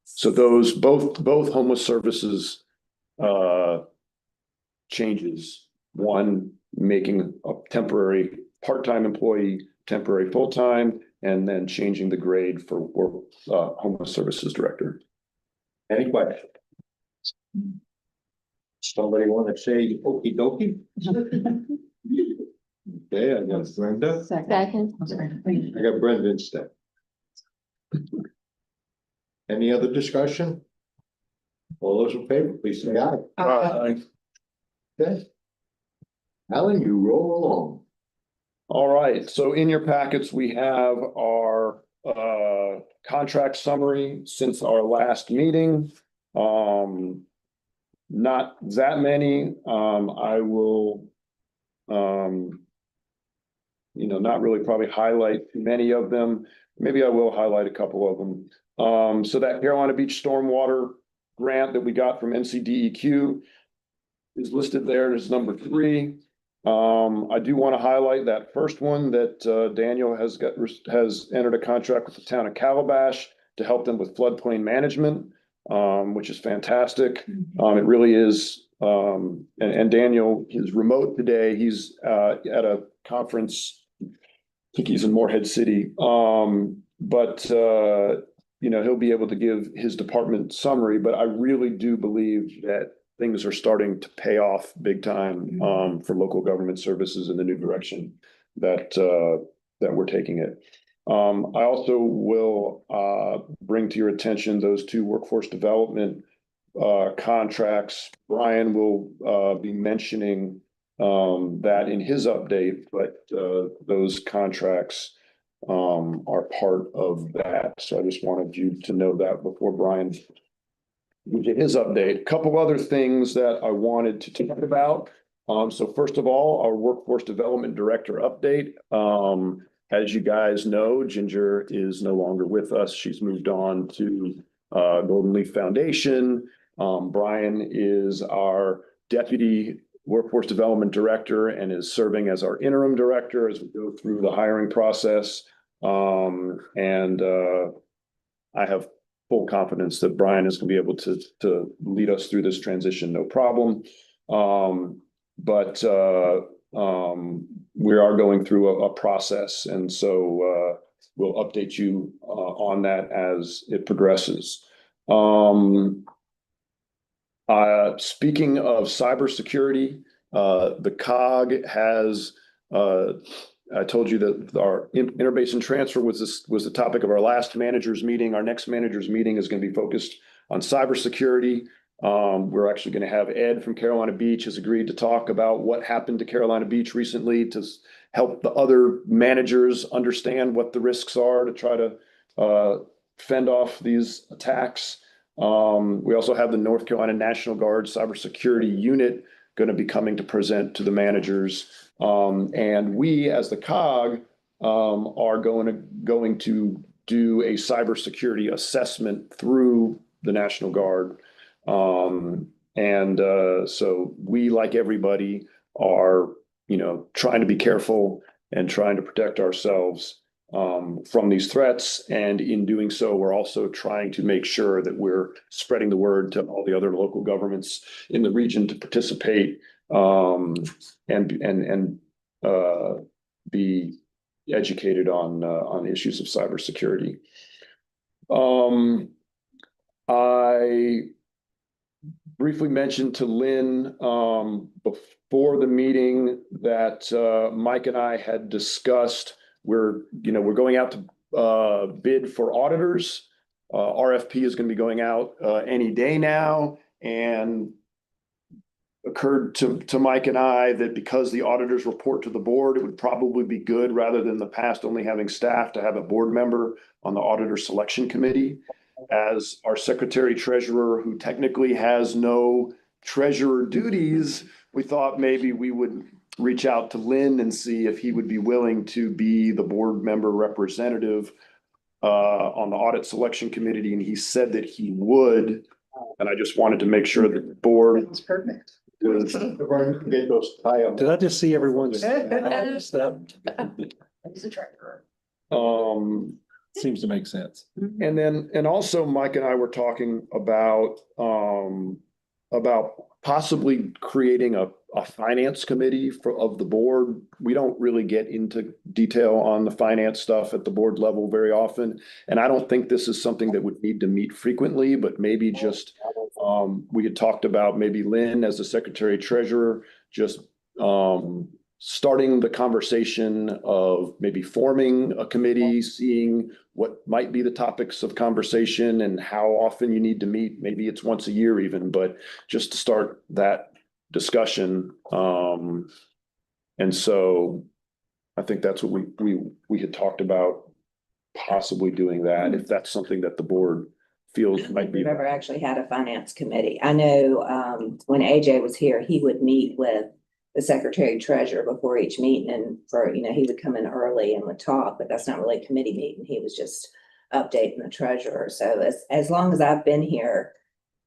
So those both homeless services changes, one making a temporary part-time employee temporary full-time, and then changing the grade for homeless services director. Any questions? Somebody want to say okey dokey? Okay, I got Brenda. Second. I got Brenda instead. Any other discussion? All those in favor, please say aye. Okay. Alan, you roll along. All right, so in your packets, we have our contract summary since our last meeting. Not that many. I will, not really probably highlight many of them. Maybe I will highlight a couple of them. So that Carolina Beach Stormwater grant that we got from NCDEQ is listed there as number 3. I do want to highlight that first one that Daniel has entered a contract with the town of Calabash to help them with floodplain management, which is fantastic. It really is. And Daniel is remote today. He's at a conference. I think he's in Morehead City. But he'll be able to give his department summary. But I really do believe that things are starting to pay off big time for local government services in the new direction that we're taking it. I also will bring to your attention those 2 workforce development contracts. Brian will be mentioning that in his update, but those contracts are part of that. So I just wanted you to know that before Brian his update. A couple other things that I wanted to talk about. So first of all, our Workforce Development Director update. As you guys know, Ginger is no longer with us. She's moved on to Golden Leaf Foundation. Brian is our Deputy Workforce Development Director and is serving as our interim director as we go through the hiring process. I have full confidence that Brian is going to be able to lead us through this transition, no problem. But we are going through a process, and so we'll update you on that as it progresses. Speaking of cybersecurity, the COG has I told you that our interbasin transfer was the topic of our last managers meeting. Our next managers meeting is going to be focused on cybersecurity. We're actually going to have Ed from Carolina Beach has agreed to talk about what happened to Carolina Beach recently to help the other managers understand what the risks are to try to fend off these attacks. We also have the North Carolina National Guard Cybersecurity Unit going to be coming to present to the managers. And we, as the COG, are going to do a cybersecurity assessment through the National Guard. So we, like everybody, are, trying to be careful and trying to protect ourselves from these threats. And in doing so, we're also trying to make sure that we're spreading the word to all the other local governments in the region to participate and be educated on issues of cybersecurity. I briefly mentioned to Lynn before the meeting that Mike and I had discussed. We're going out to bid for auditors. RFP is going to be going out any day now, and occurred to Mike and I that because the auditors report to the board, it would probably be good, rather than the past only having staff, to have a board member on the auditor selection committee. As our secretary treasurer, who technically has no treasurer duties, we thought maybe we would reach out to Lynn and see if he would be willing to be the board member representative on the audit selection committee. And he said that he would. And I just wanted to make sure that the board. That's perfect. Get those tie up. Did I just see everyone's? He's a treasurer. Seems to make sense. And also Mike and I were talking about possibly creating a finance committee of the board. We don't really get into detail on the finance stuff at the board level very often. And I don't think this is something that would need to meet frequently, but maybe just, we had talked about maybe Lynn as the secretary treasurer, just starting the conversation of maybe forming a committee, seeing what might be the topics of conversation and how often you need to meet. Maybe it's once a year even, but just to start that discussion. And so I think that's what we had talked about, possibly doing that, if that's something that the board feels might be. We've never actually had a finance committee. I know when AJ was here, he would meet with the secretary treasurer before each meeting, and he would come in early and would talk, but that's not really a committee meeting. He was just updating the treasurer. So as long as I've been here,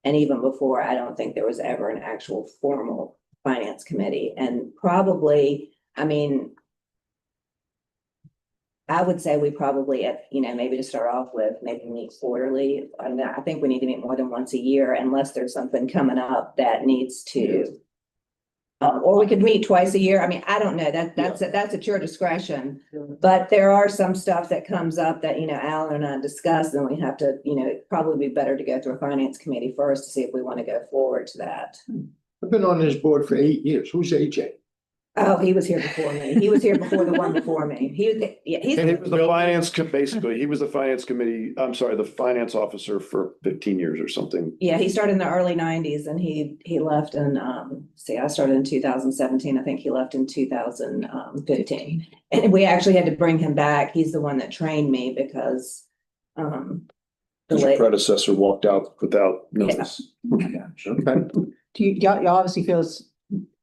and even before, I don't think there was ever an actual formal finance committee. And probably, I would say we probably, maybe to start off with, maybe meet quarterly. I think we need to meet more than once a year, unless there's something coming up that needs to, or we could meet twice a year. I don't know, that's at your discretion. But there are some stuff that comes up that, Alan and I discussed, and we have to, probably be better to go through a finance committee first to see if we want to go forward to that. I've been on this board for 8 years. Who's AJ? Oh, he was here before me. He was here before the one before me. And he was the finance officer for 15 years or something. Yeah, he started in the early 90s, and he left in, I started in 2017. I think he left in 2015. And we actually had to bring him back. He's the one that trained me because Your predecessor walked out without notice. Do y'all obviously feel it's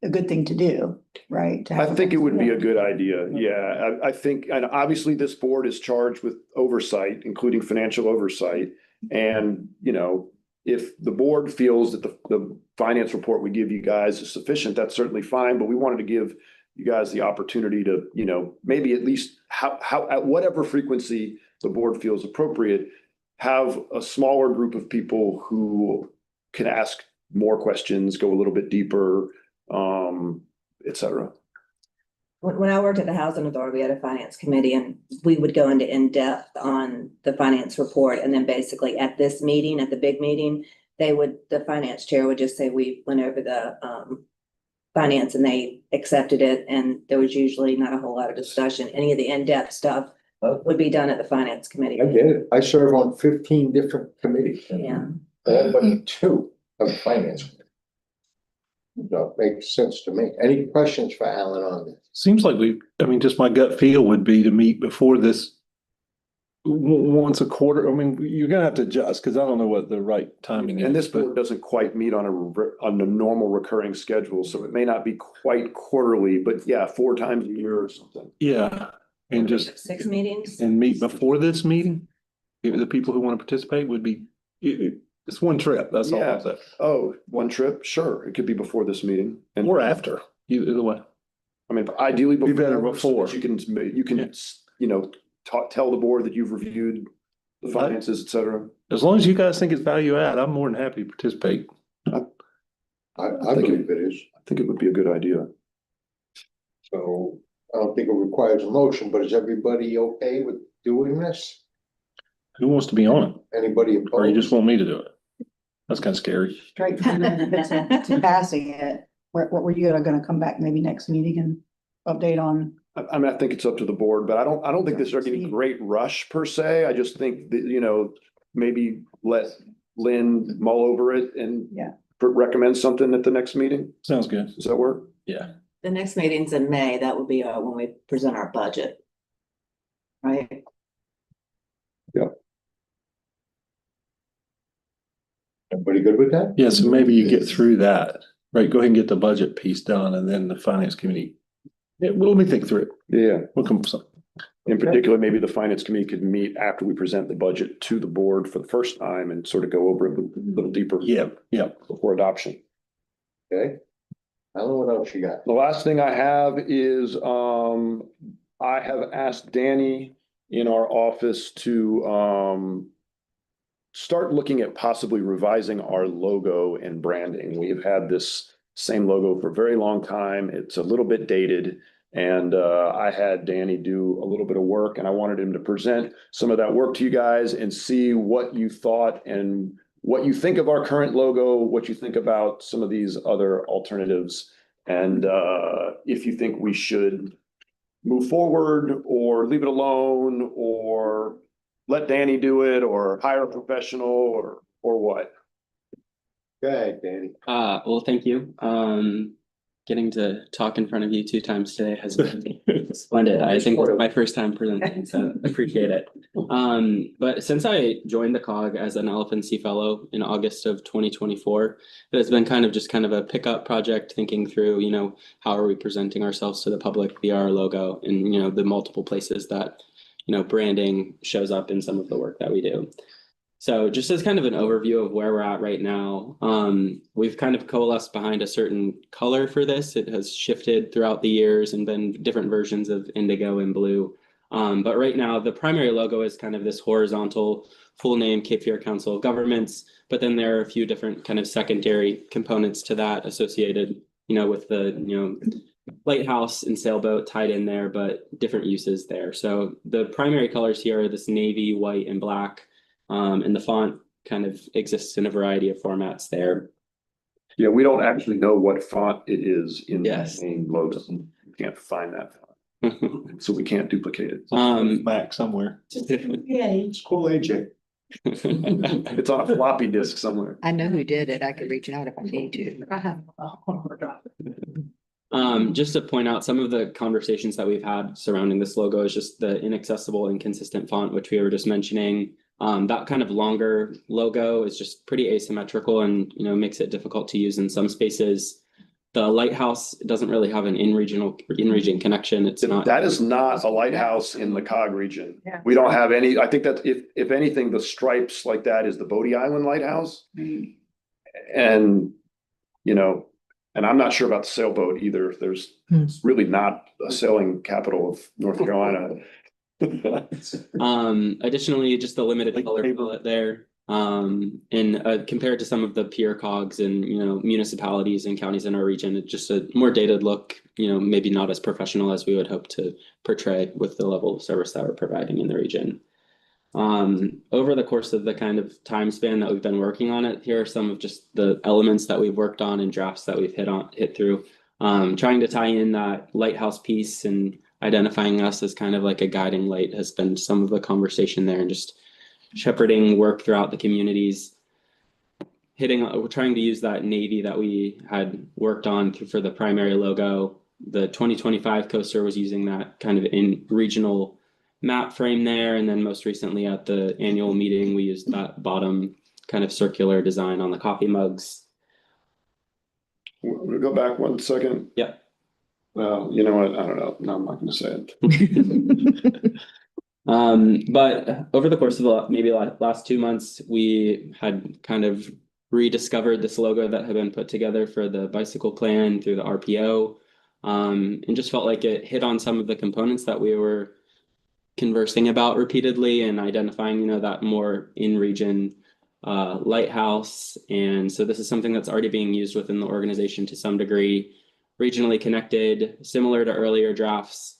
a good thing to do, right? To I have- think it would be a good idea. Yeah, I think, and obviously this board is charged with oversight, including financial oversight. And, you know, if the board feels that the finance report we give you guys is sufficient, that's certainly fine, but we wanted to give you guys the opportunity to, you know, maybe at least how, at whatever frequency the board feels appropriate, have a smaller group of people who can ask more questions, go a little bit deeper, et cetera. When I worked at the Housing Authority, we had a finance committee and we would go into in-depth on the finance report. And then basically at this meeting, at the big meeting, the finance chair would just say, we went over the finance and they accepted it. And there was usually not a whole lot of discussion. Any of the in-depth stuff would be done at the finance committee. I get it. I serve on 15 different committees. Yeah. All but 2 of finance. So it makes sense to me. Any questions for Alan on this? Seems like just my gut feel would be to meet before this. Once a quarter, I mean, you're gonna have to adjust, because I don't know what the right timing is. And this but- board doesn't quite meet on a normal recurring schedule, so it may not be quite quarterly, but yeah, 4 times a year or something. Yeah, and just, 6 meetings. and meet before this meeting. If the people who want to participate would be, it's one trip, that's all I'm saying. Oh, one trip, sure, it could be before this meeting. And Or after, either way. I mean, ideally Be better before, so before. that you can, you know, tell the board that you've reviewed the finances, et cetera. As long as you guys think it's value add, I'm more than happy to participate. I believe it is. I think it would be a good idea. So I don't think it requires a motion, but is everybody okay with doing this? Who wants to be on it? Anybody Or you just opposed? want me to do it? That's kind of scary. Straight to passing it. What were you gonna come back maybe next meeting and update on? I mean, I think it's up to the board, but I don't think there's any great rush per se. I just think that, you know, maybe let Lynn mull over it and Yeah. recommend something at the next meeting. Sounds good. Does that work? Yeah. The next meeting's in May. That would be when we present our budget. Right? Everybody good with that? Yeah, so maybe you get through that, right? Go ahead and get the budget piece done, and then the finance committee. Yeah, well, let me think through it. Yeah. We'll come with something. In particular, maybe the finance committee could meet after we present the budget to the board for the first time and sort of go over it a little deeper. Yeah, yeah. Before adoption. Okay. I don't know what else you got. The last thing I have is, I have asked Danny in our office to, start looking at possibly revising our logo and branding. We have had this same logo for a very long time. It's a little bit dated. And I had Danny do a little bit of work, and I wanted him to present some of that work to you guys and see what you thought and what you think of our current logo, what you think about some of these other alternatives. And if you think we should move forward or leave it alone, or let Danny do it, or hire a professional, or what? Go ahead, Danny. Well, thank you. Getting to talk in front of you 2 times today has been splendid. I think it's my first time presenting, so I appreciate it. But since I joined the COG as an LFNC fellow in August of 2024, it has been kind of a pickup project, thinking through, you know, how are we presenting ourselves to the public via our logo, and, you know, the multiple places that, you know, branding shows up in some of the work that we do. So just as kind of an overview of where we're at right now, we've kind of coalesced behind a certain color for this. It has shifted throughout the years and been different versions of indigo and blue. But right now, the primary logo is kind of this horizontal full name, Cape Fear Council of Governments. But then there are a few different kind of secondary components to that associated, you know, with the, you know, lighthouse and sailboat tied in there, but different uses there. So the primary colors here are this navy, white, and black. And the font kind of exists in a variety of formats there. Yeah, we don't actually know what font it is in the Yes. main logo. We can't find that font, so we can't duplicate it. Back somewhere. Cool AJ. It's on a floppy disk somewhere. I know who did it. I could reach out if I need to. Just to point out some of the conversations that we've had surrounding this logo is just the inaccessible, inconsistent font, which we were just mentioning. That kind of longer logo is just pretty asymmetrical and, you know, makes it difficult to use in some spaces. The lighthouse doesn't really have an in-region connection. It's not. That is not a lighthouse in the COG region. Yeah. We don't have any, I think that if anything, the stripes like that is the Bodie Island Lighthouse. And, you know, and I'm not sure about the sailboat either. There's really not a sailing capital of North Carolina. Additionally, just the limited Like color paper. palette there. And compared to some of the peer cogs and, you know, municipalities and counties in our region, it's just a more dated look, you know, maybe not as professional as we would hope to portray with the level of service that we're providing in the region. Over the course of the kind of time span that we've been working on it, here are some of just the elements that we've worked on and drafts that we've hit through. Trying to tie in that lighthouse piece and identifying us as kind of like a guiding light has been some of the conversation there, and just shepherding work throughout the communities. We're trying to use that navy that we had worked on for the primary logo. The 2025 coaster was using that kind of in regional map frame there. And then most recently at the annual meeting, we used that bottom kind of circular design on the coffee mugs. We'll go back 1 second. Yeah. Well, you know what? I don't know. No, I'm not going to say it. But over the course of maybe last 2 months, we had kind of rediscovered this logo that had been put together for the bicycle plan through the RPO, and just felt like it hit on some of the components that we were conversing about repeatedly and identifying, you know, that more in-region lighthouse. And so this is something that's already being used within the organization to some degree, regionally connected, similar to earlier drafts,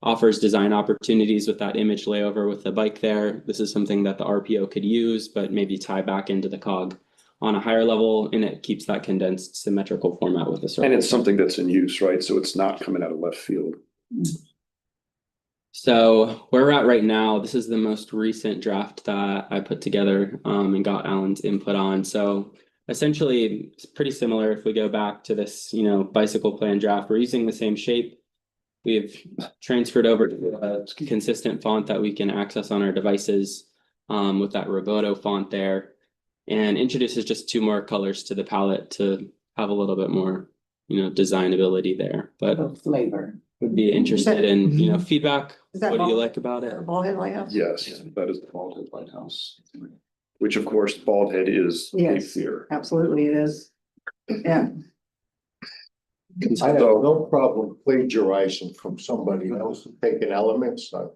offers design opportunities with that image layover with the bike there. This is something that the RPO could use, but maybe tie back into the COG on a higher level, and it keeps that condensed symmetrical format with the circle. And it's something that's in use, right? So it's not coming out of left field. So where we're at right now, this is the most recent draft that I put together and got Alan's input on. So essentially, it's pretty similar if we go back to this, you know, bicycle plan draft. We're using the same shape. We've transferred over to a consistent font that we can access on our devices with that Roboto font there, and introduces just 2 more colors to the palette to have a little bit more, you know, designability there. But Flavor. would be interested in, you know, feedback. Is that What do you ball- like about it? Ballhead Lighthouse? Yes, that is the Bald Head Lighthouse. Which of course, Bald Head is a Yes. fear. Absolutely it is. Yeah. I have no problem plagiarizing from somebody else, taking elements. I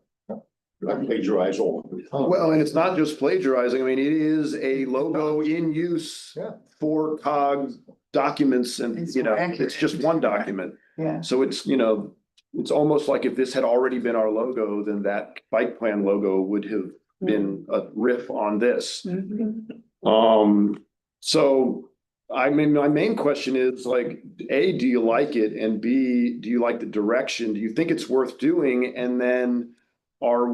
plagiarize all the time. Well, and it's not just plagiarizing. I mean, it is a logo in use Yeah. for COG documents and, It's you know, accurate. it's just one document. Yeah. So it's, you know, it's almost like if this had already been our logo, then that bike plan logo would have been a riff on this. So I mean, my main question is like, A, do you like it? And B, do you like the direction? Do you think it's worth doing? And then are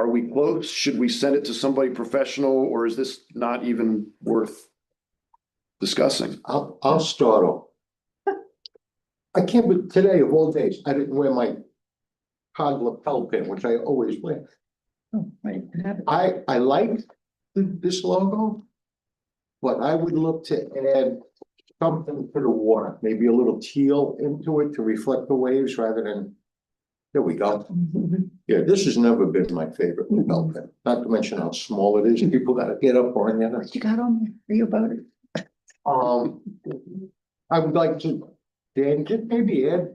we close? Should we send it to somebody professional, or is this not even worth discussing? I'll start off. I can't, but today of all days, I didn't wear my COG lapel pin, which I always wear. I like this logo, but I would look to add something to the water, maybe a little teal into it to reflect the waves rather than, there we go. Yeah, this has never been my favorite lapel pin, not to mention how small it is. People gotta get up on it. What you got on there? Are you about it? I would like to, Dan, just maybe add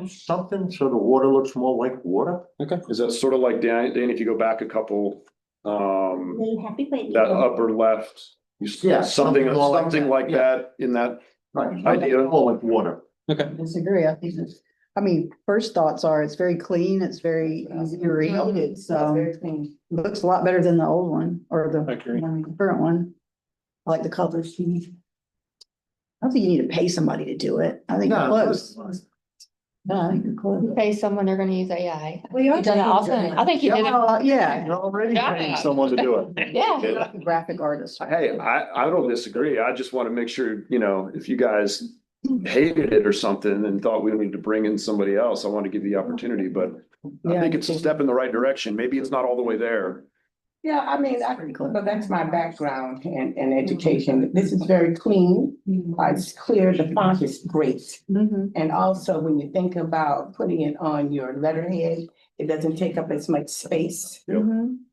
something so the water looks more like water. Okay. Is that sort of like, Dan, if you go back a couple, that That upper left? Yeah, Something something more like like that, yeah. that in that, Right. Idea. More like water. Okay. Disagree. I think it's, I mean, first thoughts are it's very clean. It's very easy to read. It's, looks a lot better than the old one or the I agree. current one. I like the colors. I don't think you need to pay somebody to do it. I think you're close. No, I think you're close. Pay someone, they're gonna use AI. We are You done it awesome. I think you did it. Yeah. you're already Yeah. paying someone to do it. Yeah. Graphic artist. Hey, I don't disagree. I just want to make sure, you know, if you guys hated it or something and thought we needed to bring in somebody else, I want to give you the opportunity, but I Yeah. think it's a step in the right direction. Maybe it's not all the way there. Yeah, I mean, but that's my background in education. This is very clean. It's clear, the font is great. And also, when you think about putting it on your letterhead, it doesn't take up as much space.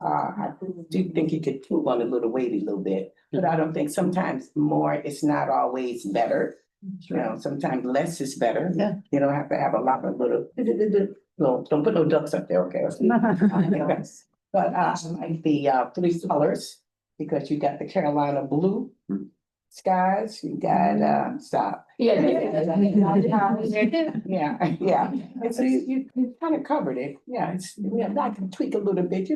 I do think you could move on a little weight a little bit, but I don't think sometimes more is not always better. You know, sometimes less is better. Yeah. You don't have to have a lot of little, no, don't put no ducks up there, okay? But I like the three colors, because you got the Carolina blue skies, you got stop. Yeah, yeah. And so you kind of covered it. Yeah, I can tweak a little bit,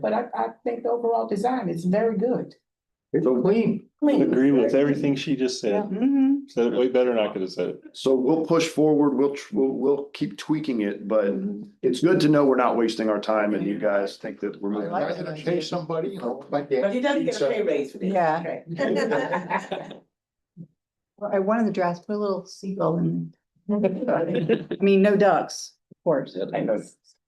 but I think the overall design is very good. It's clean. I agree with everything she just said. Mhm. Said it way better than I could have said it. So we'll push forward, we'll keep tweaking it, but it's good to know we're not wasting our time and you guys think that we're moving. I'm gonna pay somebody, like that. But he doesn't get a pay raise for this. Yeah. Okay. I wanted the drafts, put a little seagull in. I mean, no ducks, of course. I know.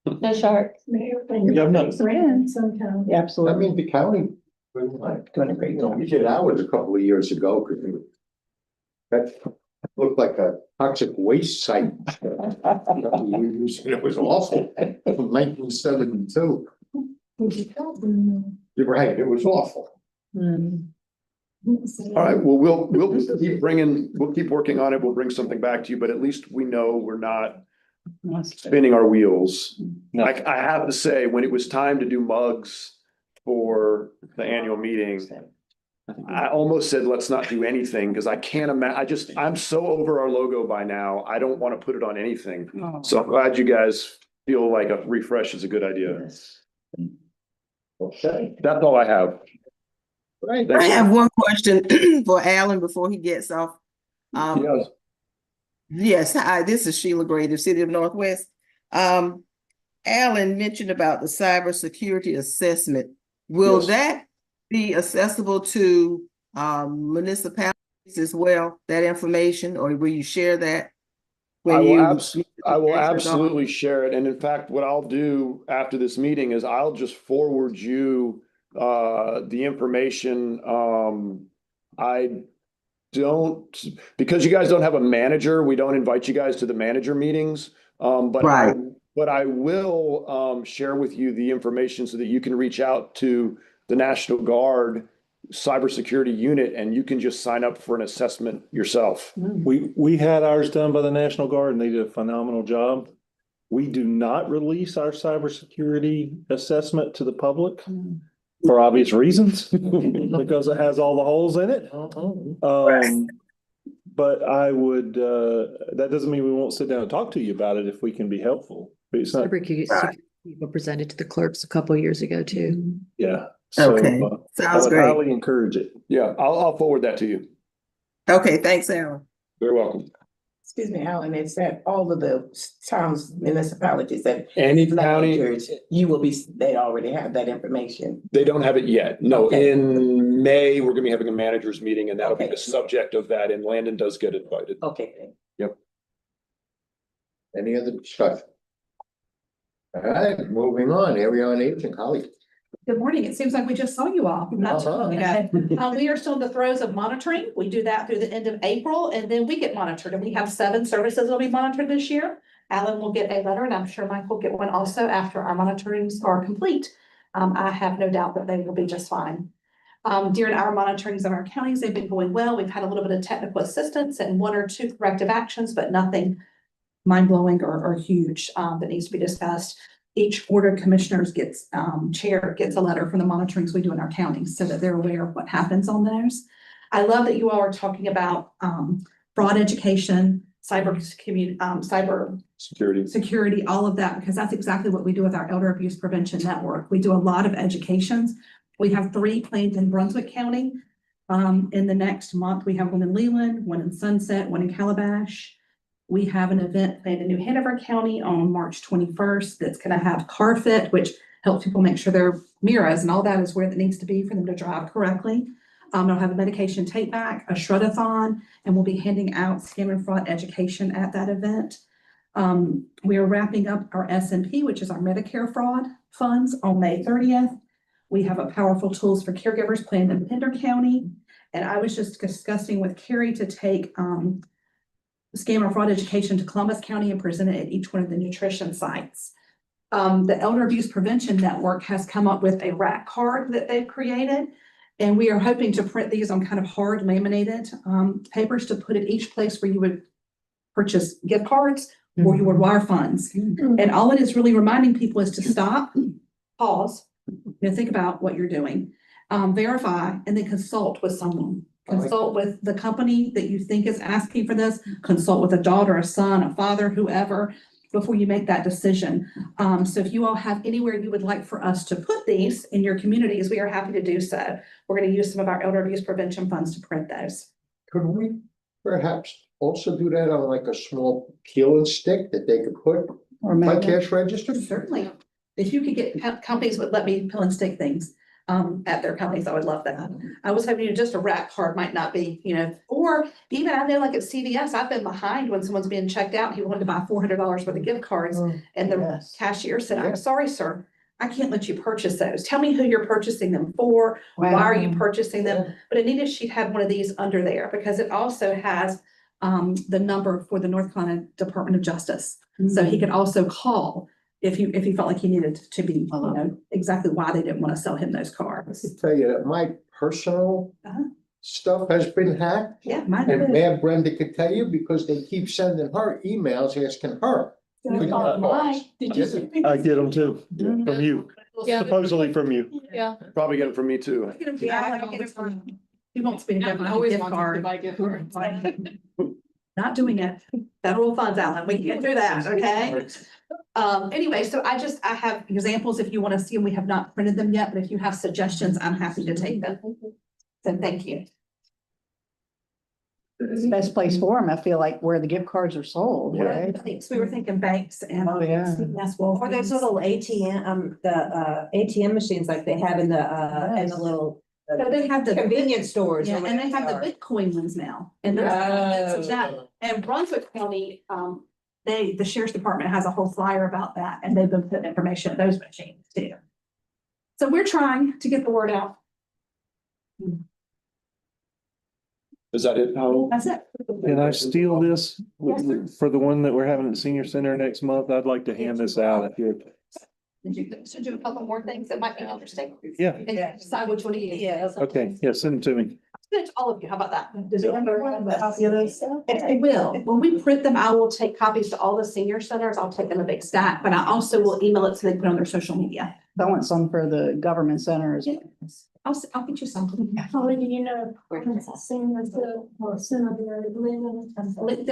No sharks. Yeah, I'm not. Yeah, I absolutely. mean, the county, Doing a great job. we did ours a couple of years ago, 'cause that looked like a toxic waste site. It was awful, from 1972. You're right, it was awful. All right, well, we'll keep working on it. We'll bring something back to you, but at least we know we're not spinning our wheels. No. I have to say, when it was time to do mugs for the annual meeting, I almost said, let's not do anything, because I can't imagine, I'm so over our logo by now. I don't want to put it on anything. So I'm glad you guys feel like a refresh is a good idea. Okay. That's all I have. Right. I have one question for Alan before he gets off. Yes. Yes, hi, this is Sheila Gray, the City of Northwest. Alan mentioned about the cybersecurity assessment. Will Yes. that be accessible to municipalities as well, that information, or will you share that? I when will you- I will absolutely share it. And in fact, what I'll do after this meeting is I'll just forward you the information. I don't, because you guys don't have a manager, we don't invite you guys to the manager meetings. But I will share with you the information so that you can reach out to the National Guard cybersecurity unit and you can just sign up for an assessment yourself. We had ours done by the National Guard and they did a phenomenal job. We do not release our cybersecurity assessment to the public for obvious reasons, because it has all the holes in it. But I would, that doesn't mean we won't sit down and talk to you about it if we can be helpful. It's not, Cybersecurity presented to the clerks a couple of years ago too. yeah. So, Okay, I sounds would great. highly encourage it. Yeah, I'll forward that to you. Okay, thanks, Alan. Very welcome. Excuse me, Alan, it's that all of the towns, municipalities that Any county, managers, they already have that information. they don't have it yet. No, Okay. in May, we're gonna be having a managers meeting and that'll be Okay. the subject of that, and Landon does get invited. Okay. Any other discussion? All right, moving on, area on aging, Holly. Good morning. It seems like we just saw you all not too long ago. We are still in the throes of monitoring. We do that through the end of April and then we get monitored and we have 7 services will be monitored this year. Alan will get a letter and I'm sure Mike will get one also after our monitorings are complete. I have no doubt that they will be just fine. During our monitorings of our counties, they've been going well. We've had a little bit of technical assistance and 1 or 2 corrective actions, but nothing mind-blowing or huge that needs to be discussed. Each board of commissioners chair gets a letter from the monitorings we do in our counties so that they're aware of what happens on those. I love that you all are talking about fraud education, cyber security, all of that, because that's exactly what we do with our Elder Abuse Prevention Network. We do a lot of educations. We have 3 planned in Brunswick County. In the next month, we have one in Leland, one in Sunset, one in Calabash. We have an event planned in New Hanover County on March 21st that's going to have car fit, which helps people make sure their mirrors and all that is where it needs to be for them to drive correctly. They'll have a medication take back, a shred-a-thon, and we'll be handing out scam and fraud education at that event. We are wrapping up our S&P, which is our Medicare fraud funds, on May 30th. We have a powerful tools for caregivers planned in Pender County. And I was just discussing with Carrie to take scam or fraud education to Columbus County and present it at each one of the nutrition sites. The Elder Abuse Prevention Network has come up with a rack card that they've created. And we are hoping to print these on kind of hard laminated papers to put at each place where you would purchase gift cards or you would wire funds. And all it is really reminding people is to stop, pause, think about what you're doing, verify, and then consult with someone. Consult with the company that you think is asking for this, consult with a daughter, a son, a father, whoever, before you make that decision. So if you all have anywhere you would like for us to put these in your communities, we are happy to do so. We're going to use some of our elder abuse prevention funds to print those. Could we perhaps also do that on like a small peel and stick that they could put Or by magnet. cash register? Certainly. If you could get companies would let me pill and stick things at their companies, I would love that. I was hoping just a rack card might not be, or even I know like at CVS, I've been behind when someone's being checked out. He wanted to buy $400 worth of gift cards and the Yes. cashier said, Yeah. I'm sorry, sir. I can't let you purchase those. Tell me who you're purchasing them for. Why are you purchasing them? But Anita, she'd had one of these under there because it also has the number for the North Carolina Department of Justice. So he could also call if he felt like he needed to be, exactly why they didn't want to sell him those I cards. can tell you that my personal stuff has been hacked. Yeah, mine And is. Mayor Brenda could tell you because they keep sending her emails asking her. Did you see? I get them too, from you, Yeah. supposedly from you. Yeah. Probably get it from me too. He wants me to get I my always gift wanted to card. buy gift cards. Not doing it. Federal funds, Alan. We can't do that, okay? Anyway, so I have examples if you want to see them. We have not printed them yet, but if you have suggestions, I'm happy to take them. So thank you. It's the best place for them, I feel like, where the gift cards are sold, right? Thanks. We were thinking banks and. Oh, yeah. That's well. Or those little ATM, the ATM machines like they have in the little So they have the. convenience stores. Yeah, or and they have the whatever. Bitcoin ones now. And there's benefits of that. And Brunswick County, the sheriff's department has a whole flyer about that and they've been putting information at those machines too. So we're trying to get the word out. Is that it? How? That's it. Can I steal this for the one that we're having at the senior center next month? I'd like to hand this out if you're. Should do a couple more things that might be interesting. Yeah, And decide which one to use. Yeah. okay, yeah, send them to me. Send it to all of you. How about that? Does it It will. When we print them, I will take copies to all the senior centers. I'll take them a big stack, but I also will email it so they put it on their social media. I want some for the government centers. I'll get you something. They'll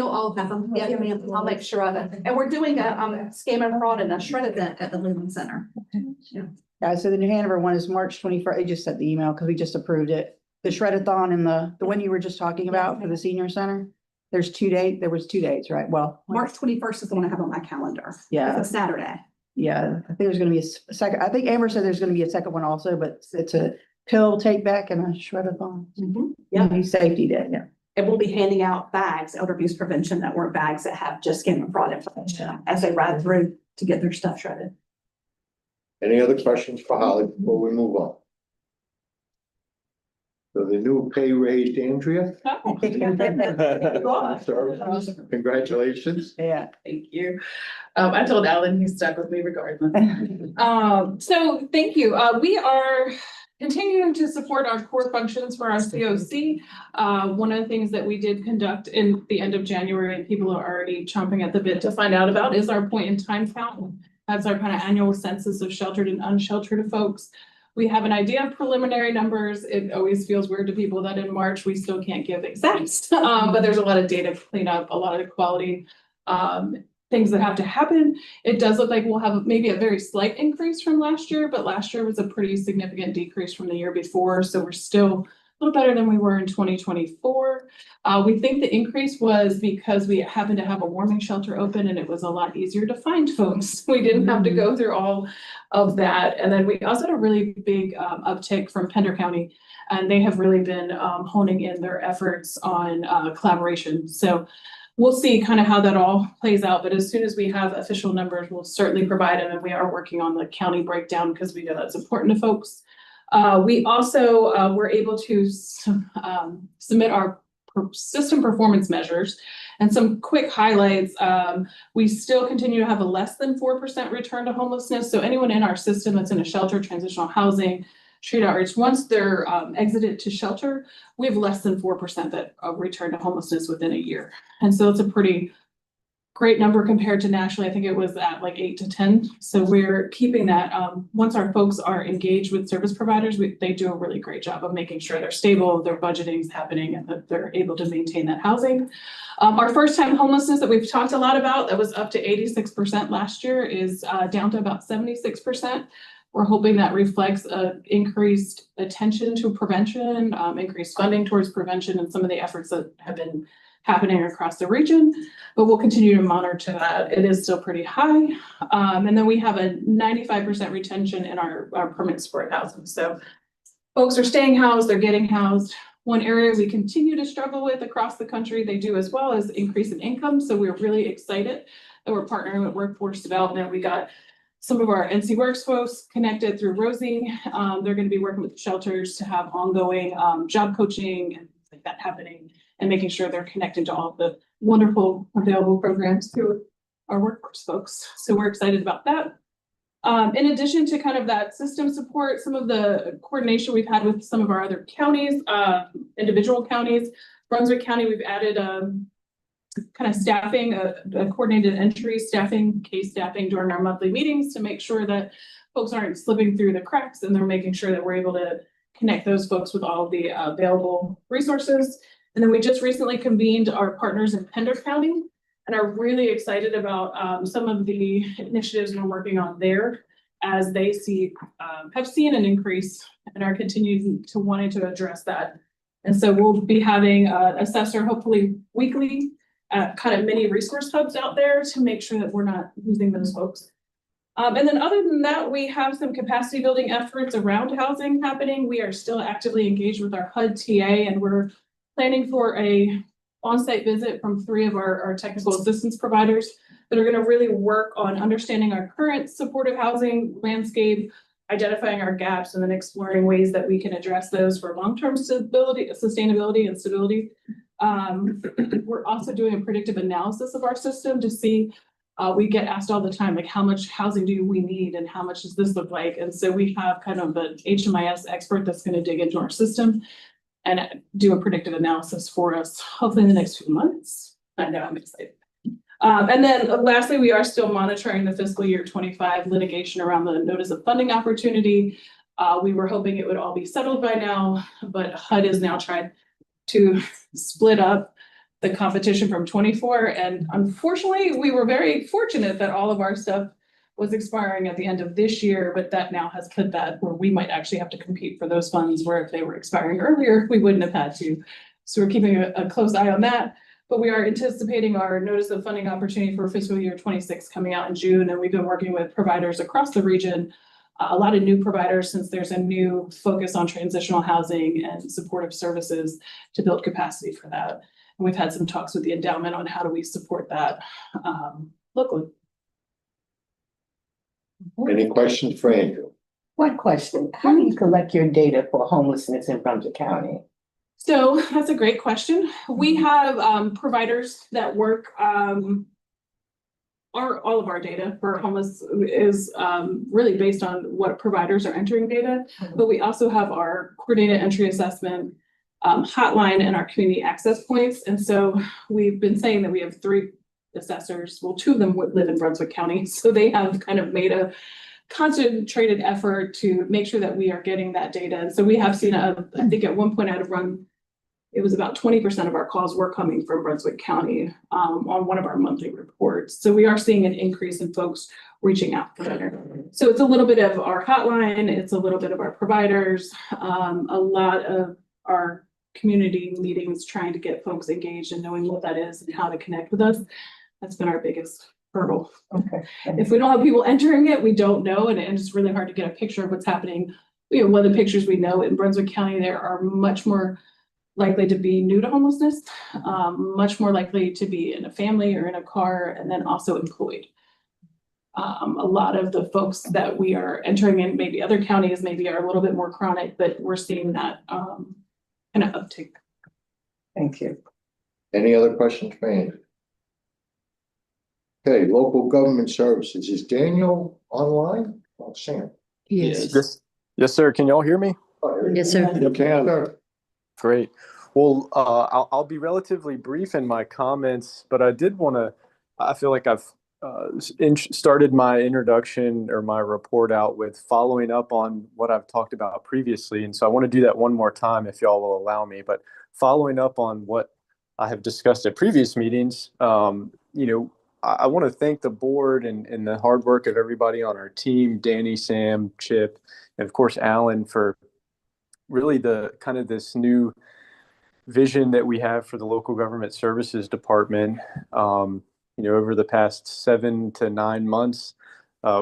all have them. Yeah, ma'am. I'll make sure of it. And we're doing a scam and fraud and a shred event at the Leland Center. Yeah, so the New Hanover one is March 21st. I just sent the email because we just approved it. The shredathon and the one you were just talking about for the senior center. There was 2 dates, right? Well, March 21st is the one I have on my calendar. yeah, It's a Saturday. yeah. I think there's gonna be a second. I think Amber said there's gonna be a second one also, but it's a pill take back and a shredathon. Yeah. Be safety day, yeah. And we'll be handing out bags, Elder Abuse Prevention Network bags that have just scam and fraud information as they ride through to get their stuff shredded. Any other questions for Holly before we move on? So the new pay raised Andrea. Congratulations. Yeah. Thank you. I told Alan he's stuck with me regardless. So thank you. We are continuing to support our core functions for our COC. One of the things that we did conduct in the end of January, and people are already chomping at the bit to find out about, is our point in time count. That's our kind of annual census of sheltered and unsheltered folks. We have an idea of preliminary numbers. It always feels weird to people that in March, we still can't give exact, but there's a lot of data to clean up, a lot of quality things that have to happen. It does look like we'll have maybe a very slight increase from last year, but last year was a pretty significant decrease from the year before. So we're still a little better than we were in 2024. We think the increase was because we happened to have a warming shelter open and it was a lot easier to find folks. We didn't have to go through all of that. And then we also had a really big uptick from Pender County, and they have really been honing in their efforts on collaboration. So we'll see kind of how that all plays out. But as soon as we have official numbers, we'll certainly provide them. And we are working on the county breakdown because we know that's important to folks. We also were able to submit our system performance measures and some quick highlights. We still continue to have a less than 4% return to homelessness. So anyone in our system that's in a shelter, transitional housing, street outreach, once they're exited to shelter, we have less than 4% that return to homelessness within a year. And so it's a pretty great number compared to nationally. I think it was at like 8 to 10. So we're keeping that. Once our folks are engaged with service providers, they do a really great job of making sure they're stable, their budgeting is happening, and that they're able to maintain that housing. Our first time homelessness that we've talked a lot about, that was up to 86% last year, is down to about 76%. We're hoping that reflects increased attention to prevention, increased funding towards prevention, and some of the efforts that have been happening across the region, but we'll continue to monitor that. It is still pretty high. And then we have a 95% retention in our permanent support housing. So folks are staying housed, they're getting housed. One area we continue to struggle with across the country, they do as well, is increase in income. So we're really excited that we're partnering with workforce development. We got some of our NC Works folks connected through Rosie. They're going to be working with the shelters to have ongoing job coaching and things like that happening, and making sure they're connected to all the wonderful available programs through our workforce folks. So we're excited about that. In addition to kind of that system support, some of the coordination we've had with some of our other counties, individual counties, Brunswick County, we've added kind of staffing, a coordinated entry staffing, case staffing during our monthly meetings to make sure that folks aren't slipping through the cracks, and they're making sure that we're able to connect those folks with all of the available resources. And then we just recently convened our partners in Pender County and are really excited about some of the initiatives we're working on there, as they have seen an increase and are continuing to wanting to address that. And so we'll be having an assessor, hopefully weekly, kind of mini resource hubs out there to make sure that we're not losing those folks. And then other than that, we have some capacity building efforts around housing happening. We are still actively engaged with our HUD TA, and we're planning for a on-site visit from 3 of our technical assistance providers that are going to really work on understanding our current supportive housing landscape, identifying our gaps, and then exploring ways that we can address those for long-term sustainability and stability. We're also doing a predictive analysis of our system to see, we get asked all the time, like, how much housing do we need and how much does this look like? And so we have kind of an HMIS expert that's going to dig into our system and do a predictive analysis for us, hopefully in the next few months. I know, I'm excited. And then lastly, we are still monitoring the fiscal year 25 litigation around the notice of funding opportunity. We were hoping it would all be settled by now, but HUD has now tried to split up the competition from 24. And unfortunately, we were very fortunate that all of our stuff was expiring at the end of this year, but that now has put that where we might actually have to compete for those funds, where if they were expiring earlier, we wouldn't have had to. So we're keeping a close eye on that. But we are anticipating our notice of funding opportunity for fiscal year 26 coming out in June. And we've been working with providers across the region, a lot of new providers, since there's a new focus on transitional housing and supportive services to build capacity for that. And we've had some talks with the endowment on how do we support that locally. Any questions for Andrew? One question, how do you collect your data for homelessness in Brunswick County? So that's a great question. We have providers that work, all of our data for homeless is really based on what providers are entering data, but we also have our coordinated entry assessment hotline and our community access points. And so we've been saying that we have 3 assessors. Well, 2 of them live in Brunswick County. So they have kind of made a concentrated effort to make sure that we are getting that data. And so we have seen, I think at one point out of run, it was about 20% of our calls were coming from Brunswick County on one of our monthly reports. So we are seeing an increase in folks reaching out for that. So it's a little bit of our hotline. It's a little bit of our providers, a lot of our community meetings, trying to get folks engaged and knowing what that is and how to connect with us. That's been our biggest hurdle. Okay. If we don't have people entering it, we don't know, and it's really hard to get a picture of what's happening. You know, one of the pictures we know in Brunswick County, there are much more likely to be new to homelessness, much more likely to be in a family or in a car, and then also employed. A lot of the folks that we are entering in, maybe other counties, maybe are a little bit more chronic, but we're seeing that kind of uptick. Thank you. Any other questions for Andy? Okay, local government services. Is Daniel online? Oh, Sam. Yes. Yes, sir. Can y'all hear me? Yes, sir. You can. Sure. Great. Well, I'll be relatively brief in my comments, but I feel like I've started my introduction or my report out with following up on what I've talked about previously. And so I want to do that one more time if y'all will allow me. But following up on what I have discussed at previous meetings, I want to thank the board and the hard work of everybody on our team, Danny, Sam, Chip, and of course, Alan, for really the kind of this new vision that we have for the local government services department. Over the past 7 to 9 months,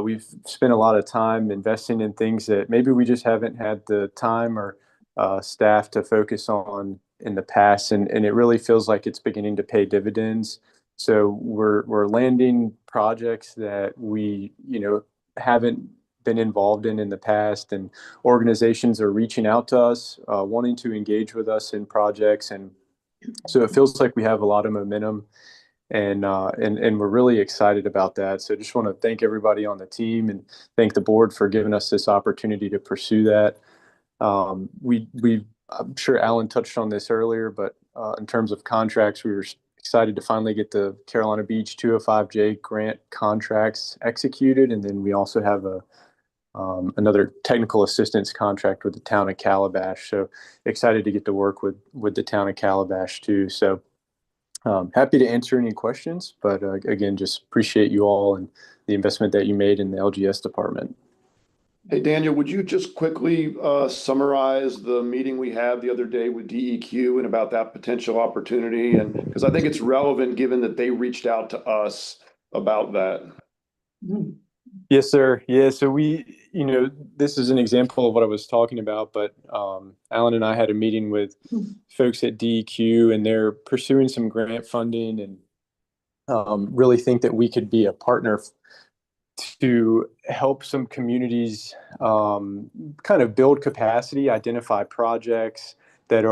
we've spent a lot of time investing in things that maybe we just haven't had the time or staff to focus on in the past. And it really feels like it's beginning to pay dividends. So we're landing projects that we, haven't been involved in the past, and organizations are reaching out to us, wanting to engage with us in projects. And so it feels like we have a lot of momentum, and we're really excited about that. So just want to thank everybody on the team and thank the board for giving us this opportunity to pursue that. I'm sure Alan touched on this earlier, but in terms of contracts, we were excited to finally get the Carolina Beach 205J grant contracts executed. And then we also have another technical assistance contract with the town of Calabash. So excited to get to work with the town of Calabash too. So happy to answer any questions, but again, just appreciate you all and the investment that you made in the LGS department. Hey, Daniel, would you just quickly summarize the meeting we had the other day with DEQ and about that potential opportunity? And because I think it's relevant given that they reached out to us about that. Yes, sir. Yeah. So this is an example of what I was talking about, but Alan and I had a meeting with folks at DEQ, and they're pursuing some grant funding, and really think that we could be a partner to help some communities kind of build capacity, identify projects that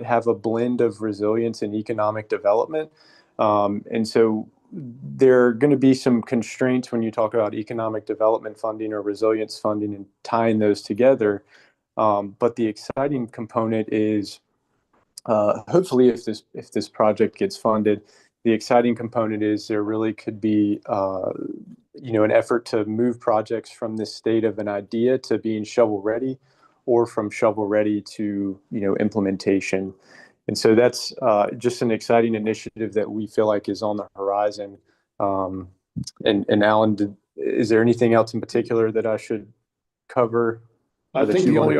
have a blend of resilience and economic development. And so there are going to be some constraints when you talk about economic development funding or resilience funding and tying those together. But the exciting component is hopefully if this project gets funded, the exciting component is there really could be an effort to move projects from this state of an idea to being shovel ready, or from shovel ready to implementation. And so that's just an exciting initiative that we feel like is on the horizon. And Alan, is there anything else in particular that I should cover? I think the only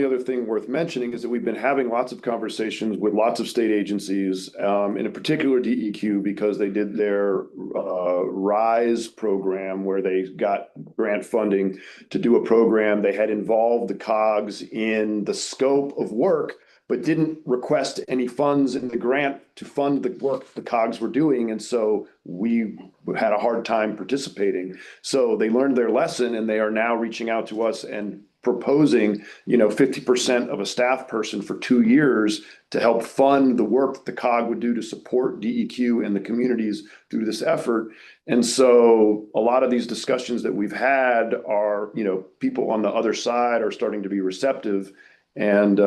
other thing worth mentioning is that we've been having lots of conversations with lots of state agencies, in particular DEQ, because they did their RISE program where they got grant funding to do a program. They had involved the COGs in the scope of work, but didn't request any funds in the grant to fund the work the COGs were doing. And so we had a hard time participating. So they learned their lesson, and they are now reaching out to us and proposing, 50% of a staff person for 2 years to help fund the work that the COG would do to support DEQ and the communities through this effort. And so a lot of these discussions that we've had are, people on the other side are starting to be receptive and,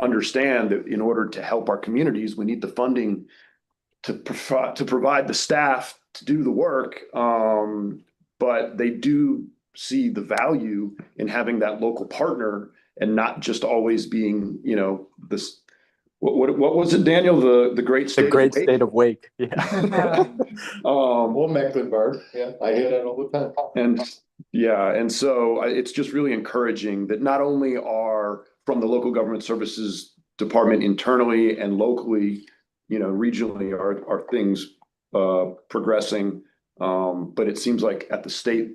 understand that in order to help our communities, we need the funding to provide the staff to do the work. But they do see the value in having that local partner and not just always being, this, what was it, Daniel? The great state state of wake. Yeah. Well, Mecklenburg. Yeah, I hear that all the time. And so it's just really encouraging that not only are from the local government services department internally and locally, regionally are things progressing, but it seems like at the state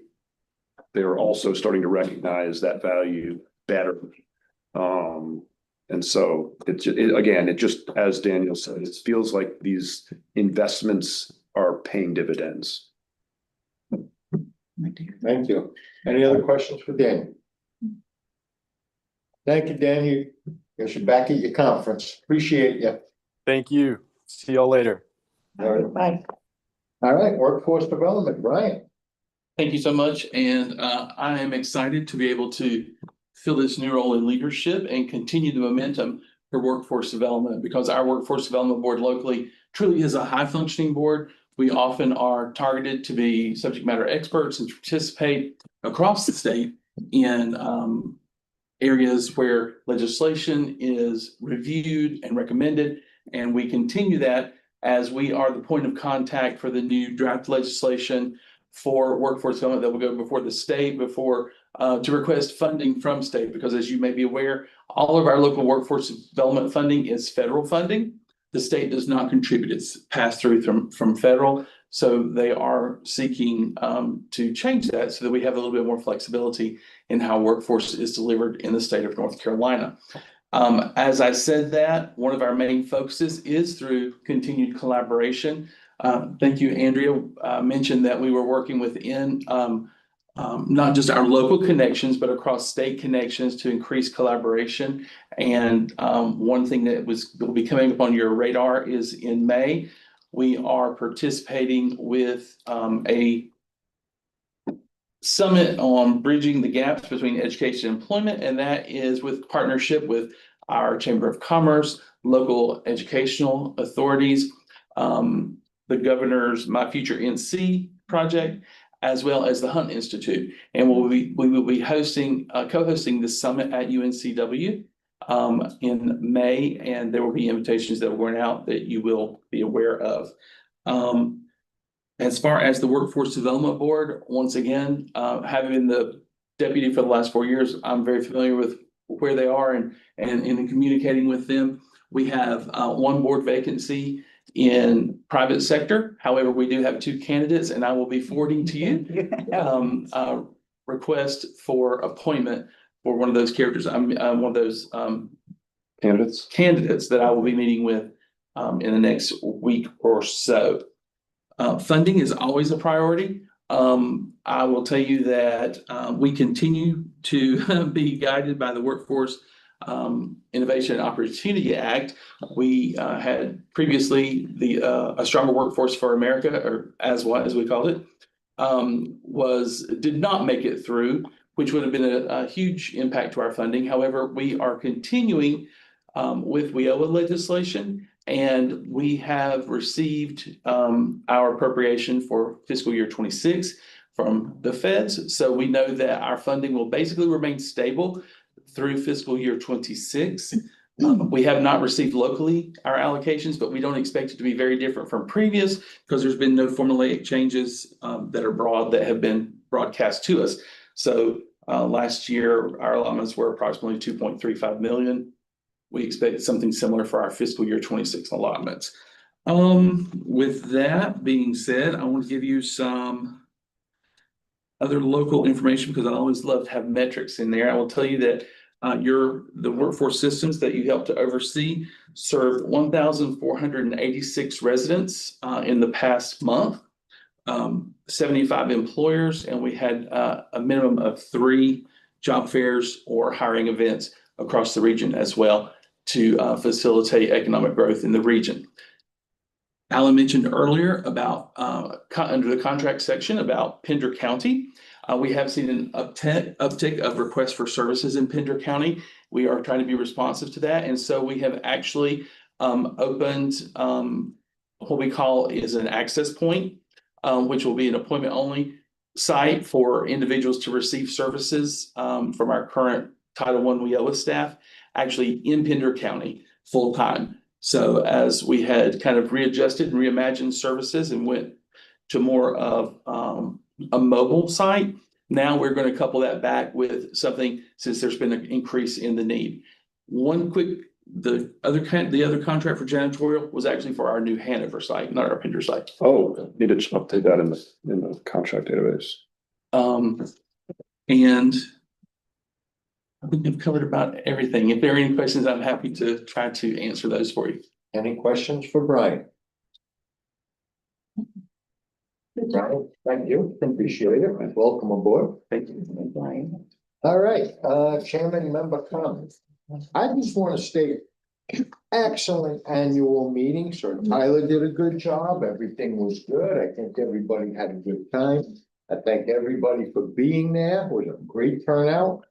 they're also starting to recognize that value better. And so it just, as Daniel said, it feels like these investments are paying dividends. Thank you. Any other questions for Dan? Thank you, Dan. You should back at your conference. Appreciate you. Thank you. See y'all later. Bye. All right, workforce development, Brian. Thank you so much, and I am excited to be able to fill this new role in leadership and continue the momentum for workforce development, because our workforce development board locally truly is a high functioning board. We often are targeted to be subject matter experts and to participate across the state in areas where legislation is reviewed and recommended, and we continue that as we are the point of contact for the new draft legislation for workforce development that will go before the state, to request funding from state, because as you may be aware, all of our local workforce development funding is federal funding. The state does not contribute, it's passed through from federal. So they are seeking to change that so that we have a little bit more flexibility in how workforce is delivered in the state of North Carolina. As I said that, one of our main focuses is through continued collaboration. Thank you, Andrea. Mentioned that we were working within not just our local connections, but across state connections to increase collaboration. And one thing that will be coming up on your radar is in May, we are participating with a summit on bridging the gaps between education and employment, and that is with partnership with our Chamber of Commerce, local educational authorities, the governor's My Future NC project, as well as the Hunt Institute. And we will be co-hosting this summit at UNCW in May, and there will be invitations that are going out that you will be aware of. As far as the Workforce Development Board, once again, having been the deputy for the last 4 years, I'm very familiar with where they are and in communicating with them. We have one board vacancy in private sector. However, we do have 2 candidates, and I will be forwarding to you request for appointment for one of those characters. I'm one of those candidates that I will be meeting with in the next week or so. Funding is always a priority. I will tell you that we continue to be guided by the Workforce Innovation and Opportunity Act. We had previously a Stronger Workforce for America, or as we called it, did not make it through, which would have been a huge impact to our funding. However, we are continuing with WIOA legislation, and we have received our appropriation for fiscal year 26 from the feds. So we know that our funding will basically remain stable through fiscal year 26. We have not received locally our allocations, but we don't expect it to be very different from previous, because there's been no formulaic changes that are broad that have been broadcast to us. So last year, our allotments were approximately 2.35 million. We expect something similar for our fiscal year 26 allotments. With that being said, I want to give you some other local information, because I always love to have metrics in there. I will tell you that the workforce systems that you help to oversee served 1,486 residents in the past month, 75 employers, and we had a minimum of 3 job fairs or hiring events across the region as well to facilitate economic growth in the region. Alan mentioned earlier about under the contract section about Pender County. We have seen an uptick of requests for services in Pender County. We are trying to be responsive to that. And so we have actually opened what we call is an access point, which will be an appointment only site for individuals to receive services from our current Title I WIOA staff, actually in Pender County full time. So as we had kind of readjusted and reimagined services and went to more of a mobile site, now we're going to couple that back with something, since there's been an increase in the need. The other contract for janitorial was actually for our new Hanover site, not our Pender site. Oh, need to update that in the contract database. And I think I've covered about everything. If there are any questions, I'm happy to try to answer those for you. Any questions for Brian? Right, thank you, appreciate it, welcome aboard. Thank you. All right, chairman, member comments. I just want to state, excellent annual meeting, Sir Tyler did a good job, everything was good, I think everybody had a good time. I thank everybody for being there, it was a great turnout.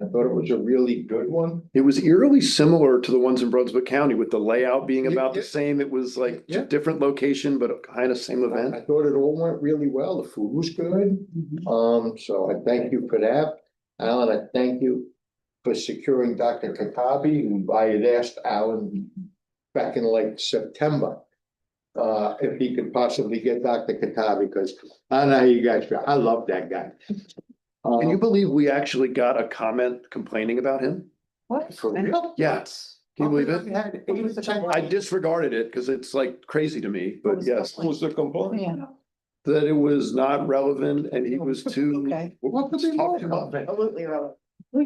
I thought it was a really good one. It was eerily similar to the ones in Brunswick County with the layout being about the Yeah. same. It was like Yeah. different location, but kind of same I event. thought it all went really well, the food was good, so I thank you for that. Alan, I thank you for securing Dr. Katabi, who I had asked Alan back in like September. If he could possibly get Dr. Katabi, because I don't know how you guys feel, I love that guy. Can you believe we actually got a comment complaining about him? What? For real? Yes. Can you believe We it? had 8 I disregarded it because it's like crazy to me, but yes, What was the complaint? Yeah. that it was not relevant and he was too. Okay. What could be Talking wrong? about it. Absolutely relevant. We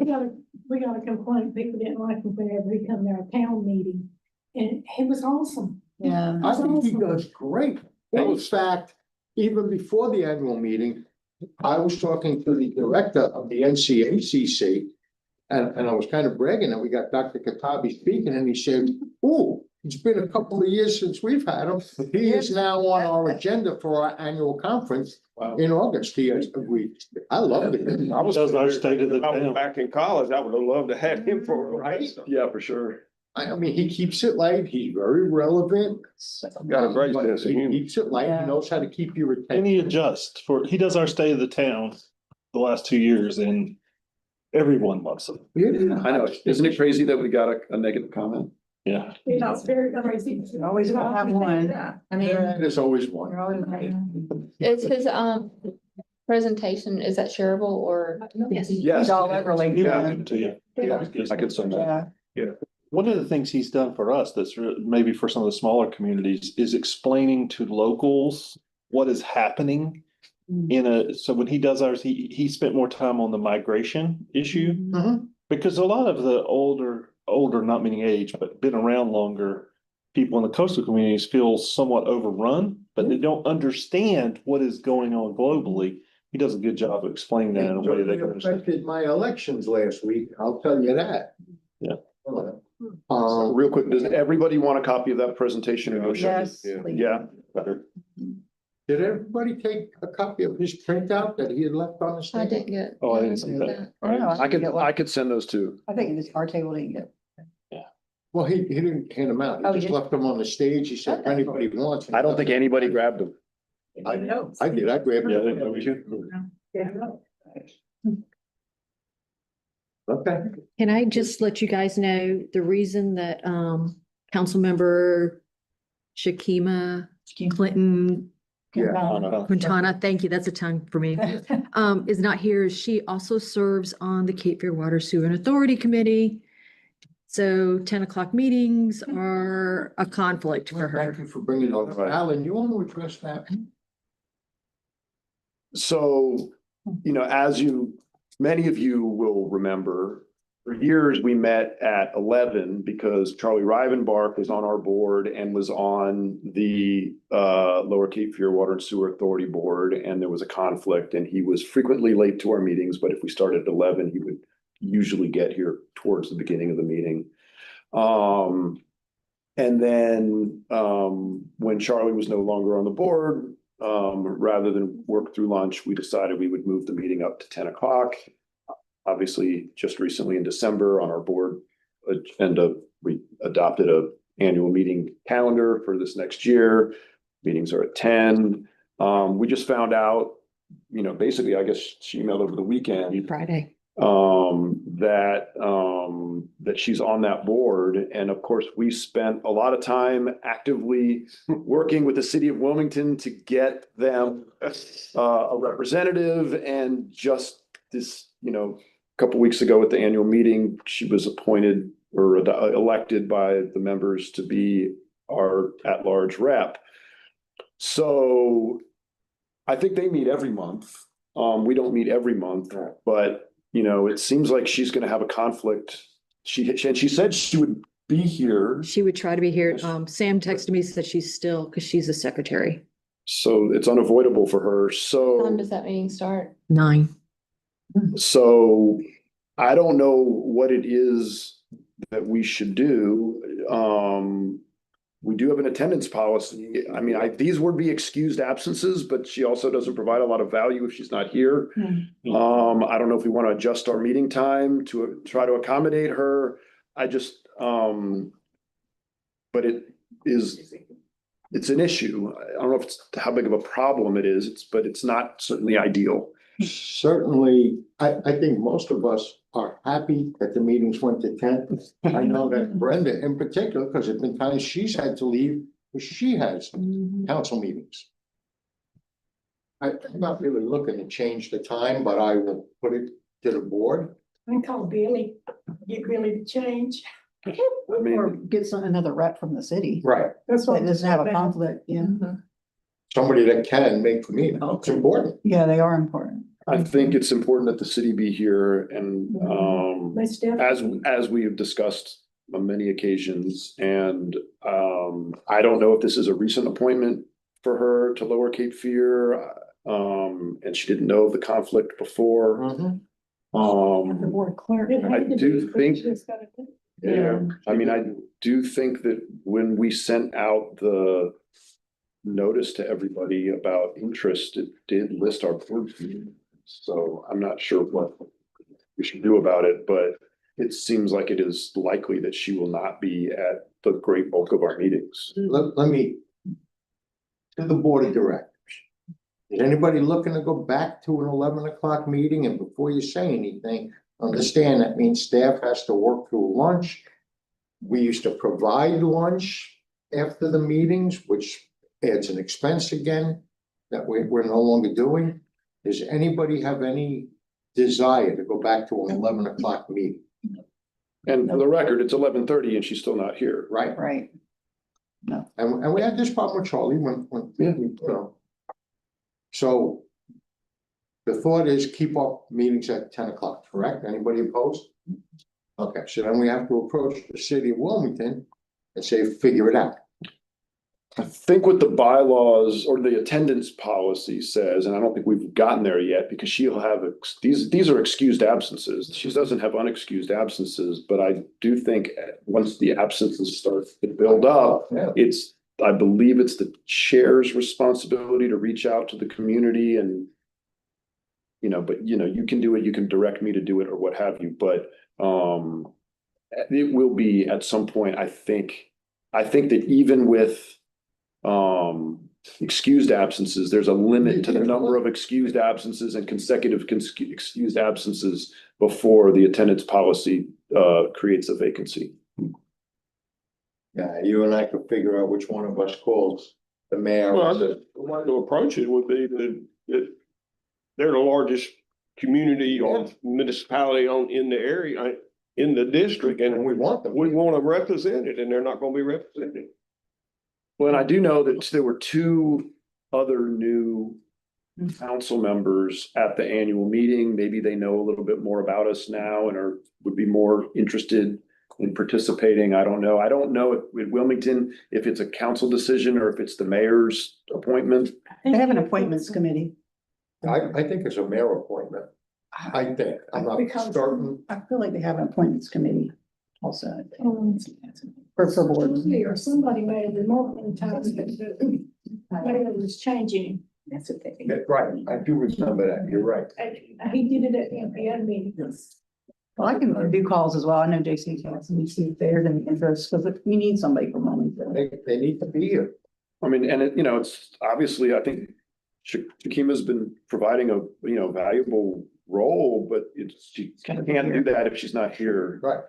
got a complaint, people didn't like him whenever he come to our town meeting, and he was awesome. Yeah. I think he does great. In fact, even before the annual meeting, I was talking to the director of the NCACC. And I was kind of bragging that we got Dr. Katabi speaking, and he said, "Oh, it's been a couple of years since we've had him. He is now on our agenda for our annual conference in August." He has agreed. I love it. I was Does our state of the I was town. back in college, I would have loved to have him for. Right? Yeah, for sure. I mean, he keeps it light. He's very relevant. Got a great But sense of he humor. keeps it light. He Yeah. knows how to keep your And attention. he adjusts he does our state of the town the last 2 years and everyone loves him. I know. Isn't it crazy that we got a negative comment? Yeah. You know, it's very crazy. Always gotta have one. I mean, There's always one. You're always right. Is his presentation, is that shareable or? Yes. Yes. He's all over He LinkedIn. will give it to you. I could send that. Yeah. One of the things he's done for us that's maybe for some of the smaller communities is explaining to locals what is happening so when he does ours, he spent more time on the migration issue. Because a lot of the older, not meaning age, but been around longer, people in the coastal communities feel somewhat overrun, but they don't understand what is going on globally. He does a good job of explaining that in a way they can understand. Affected my elections last week, I'll tell you that. Yeah. Real quick, does everybody want a copy of that presentation? or go show it? Yes. please. Yeah, better. Did everybody take a copy of his printout that he had left on the I stand? didn't get. Oh, I didn't see that. I don't know, I could send those too. I think this our table didn't get. Well, he didn't hand them out. Oh, He he just left them on the stage. He said, if anybody wants. I don't think anybody grabbed them. I did, I grabbed Yeah, I it. didn't know we should. Okay. Can I just let you guys know the reason that Councilmember Shakima Clinton Quintana, thank you, that's a tongue for me, is not here. She also serves on the Cape Fear Water Sewer and Authority Committee. So 10 o'clock meetings are a conflict for her. Thank you for bringing it up. Alan, you want to address that? So, as many of you will remember, for years we met at 11 because Charlie Rivenbark was on our board and was on the Lower Cape Fear Water and Sewer Authority Board, and there was a conflict, and he was frequently late to our meetings, but if we started at 11, he would usually get here towards the beginning of the meeting. And then when Charlie was no longer on the board, rather than work through lunch, we decided we would move the meeting up to 10 o'clock. Obviously, just recently in December on our board agenda, we adopted an annual meeting calendar for this next year. Meetings are at 10. We just found out, basically, I guess she emailed over the weekend. Friday. That she's on that board. And of course, we spent a lot of time actively working with the city of Wilmington to get them a representative. And just this, couple weeks ago at the annual meeting, she was appointed or elected by the members to be our at-large rep. So I think they meet every month. We don't meet every month, but it seems like she's going to have a conflict. She said she would be here. She would try to be here. Sam texted me, said she's still, because she's a secretary. So it's unavoidable for her. What time does So, that meeting start? 9. so I don't know what it is that we should do. We do have an attendance policy. I mean, these would be excused absences, but she also doesn't provide a lot of value if she's not here. I don't know if we want to adjust our meeting time to try to accommodate her. I just, but it's an issue. I don't know if it's how big of a problem it is, but it's not certainly ideal. Certainly, I think most of us are happy that the meetings went to 10. I know that Brenda in particular, because there've been times she's had to leave, because she has council meetings. I'm not really looking to change the time, but I will put it to the board. I call Billy, get Billy to change. I Or mean, get another rep from the city. Right. That's what. That doesn't have a conflict, yeah. Somebody that can make the meeting. It's important. Yeah, they are important. I think it's important that the city be here and, Most definitely. as we have discussed on many occasions, and, I don't know if this is a recent appointment for her to Lower Cape Fear, and she didn't know of the conflict before. The Um, board clerk. It had I to do be, think- but you just gotta do it. yeah, I mean, I do think that when we sent out the notice to everybody about interest, it did list our board meeting. So I'm not sure what we should do about it, but it seems like it is likely that she will not be at the great bulk of our meetings. Let me, to the board of directors. Is anybody looking to go back to an 11 o'clock meeting? And before you say anything, understand that means staff has to work through lunch. We used to provide lunch after the meetings, which adds an expense again that we're no longer doing. Does anybody have any desire to go back to an 11 o'clock meeting? And for the record, it's 11:30 and she's still not here. Right? Right. And we had this problem with Charlie when, Yeah. you know. So the thought is keep our meetings at 10 o'clock, correct? Anybody opposed? Okay, so then we have to approach the city of Wilmington and say, figure it out. I think what the bylaws or the attendance policy says, and I don't think we've gotten there yet because she'll have, these are excused absences. She doesn't have unexcused absences, but I do think once the absences start to build up, Yeah. I believe it's the chair's responsibility to reach out to the community and, but you can do it, you can direct me to do it or what have you, but, it will be at some point, I think that even with, excused absences, there's a limit to the number of excused absences and consecutive excused absences before the attendance policy, creates a vacancy. Yeah, you and I could figure out which one of us calls the mayor. Well, the way to approach it would be that they're the largest community or municipality in the area, in the district, And and we want them. we want to represent it, and they're not gonna be represented. Well, and I do know that there were 2 other new council members at the annual meeting. Maybe they know a little bit more about us now and would be more interested in participating. I don't know. I don't know if with Wilmington, if it's a council decision or if it's the mayor's appointment. They have an appointments committee. I think it's a mayor appointment. I think, I'm not Because- certain. I feel like they have an appointments committee also. For board. Or somebody made a remark one time that the mayor was changing. That's what they think. That's right, I do remember that, you're right. He did it at the MPN meetings. Well, I can do calls as well. I know JC calls and see if there's any interest, because we need somebody from Wilmington. They need to be here. I mean, and it's obviously, I think Shakima's been providing a, valuable role, but she can't do that if she's not here. Right.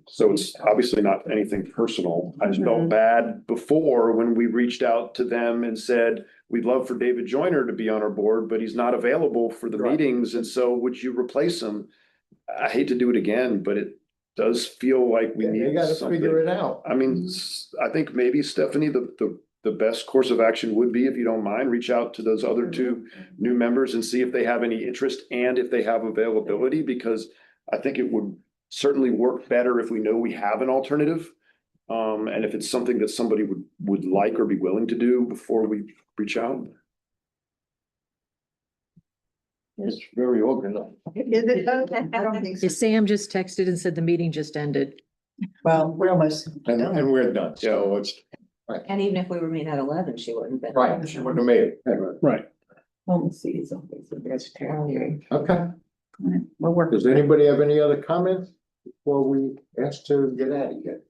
So it's obviously not anything personal. I just felt bad before when we reached out to them and said, we'd love for David Joyner to be on our board, but he's not available for the Right. meetings. And so would you replace him? I hate to do it again, but it does feel like we They need gotta something. figure it out. I mean, I think maybe Stephanie, the best course of action would be, if you don't mind, reach out to those other 2 new members and see if they have any interest and if they have availability, because I think it would certainly work better if we know we have an alternative. And if it's something that somebody would like or be willing to do before we reach out. It's very organized. Is it? I don't think so. Sam just texted and said the meeting just ended. Well, we're almost. And we're done, so it's, And even if we were meeting at 11, she wouldn't have been. right, she wouldn't have made it. Right. Let's see, something, so vegetarian. Okay, We'll work. does anybody have any other comments before we ask to get out of here?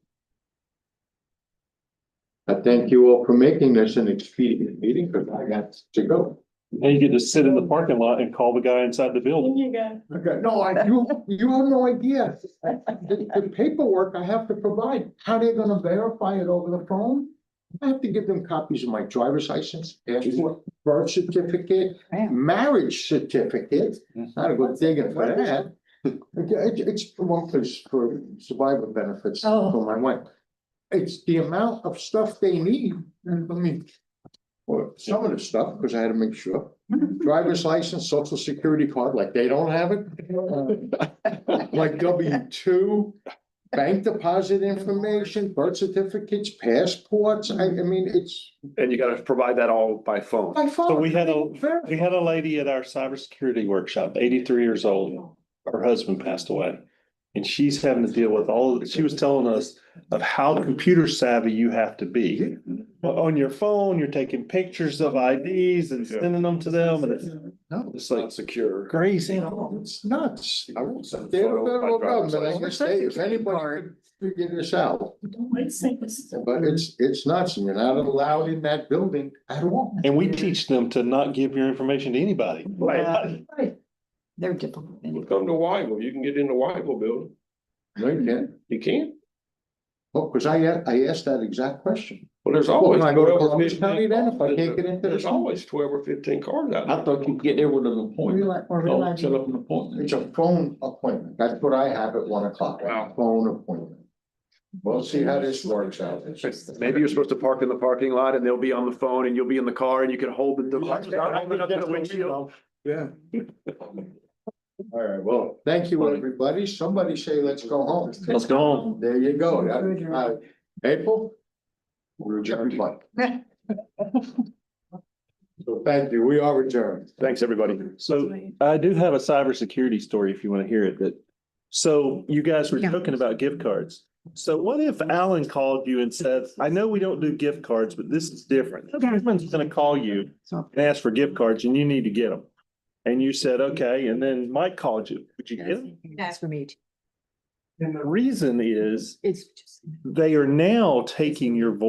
I thank you all for making this an expedient meeting, because I got to go. Now you get to sit in the parking lot and call the guy inside the building. You go. Okay, no, you have no idea. The paperwork I have to provide, how they're gonna verify it over the phone? I have to give them copies of my driver's license, passport, birth certificate, marriage certificate. Not a good digging for that. It's one place for survivor benefits for my wife. It's the amount of stuff they need, and I mean, well, some of the stuff, because I had to make sure. Driver's license, social security card, like they don't have it. Like W-2, bank deposit information, birth certificates, passports, I mean, it's And you gotta provide that all by phone. by phone. So we had a lady at our cybersecurity workshop, 83 years old. Her husband passed away. And she's having to deal with she was telling us of how computer savvy you have to be. On your phone, you're taking pictures of IDs and sending them to them, and it's like Secure. crazy. It's nuts. I won't send a They're the photo of my federal driver's government, I license. guess if anybody could figure this out, Don't make sense. but it's nuts, and you're not allowed in that building at all. And we teach them to not give your information to anybody. Right. They're difficult. Well, come to Whiteville, you can get in the Whiteville building. No, you can't. You can. Oh, because I asked that exact question. Well, there's Well, always can I go to 12 or Columbus 15 County then if I can't get into There's this one? always 12 or 15 cars out there. I thought you could get there with an appointment. Oh, set up an appointment. It's a phone appointment. That's what I have at 1:00. Wow. Phone appointment. We'll see how this works out. Maybe you're supposed to park in the parking lot and they'll be on the phone and you'll be in the car and you can hold the device. Hold it up to the windshield. Yeah. All right, well, thank you, everybody. Somebody say, let's go home. Let's go home. There you go. April? We're adjourned. So thank you. We are adjourned. Thanks, everybody. So I do have a cybersecurity story if you want to hear it, so you guys were joking about gift cards. So what if Alan called you and said, I know we don't do gift cards, but this is different. Someone's gonna call you and ask for gift cards and you need to get them. And you said, okay, and then Mike called you. Would you get them? That's for me. And the reason is It's just. they are now taking your voice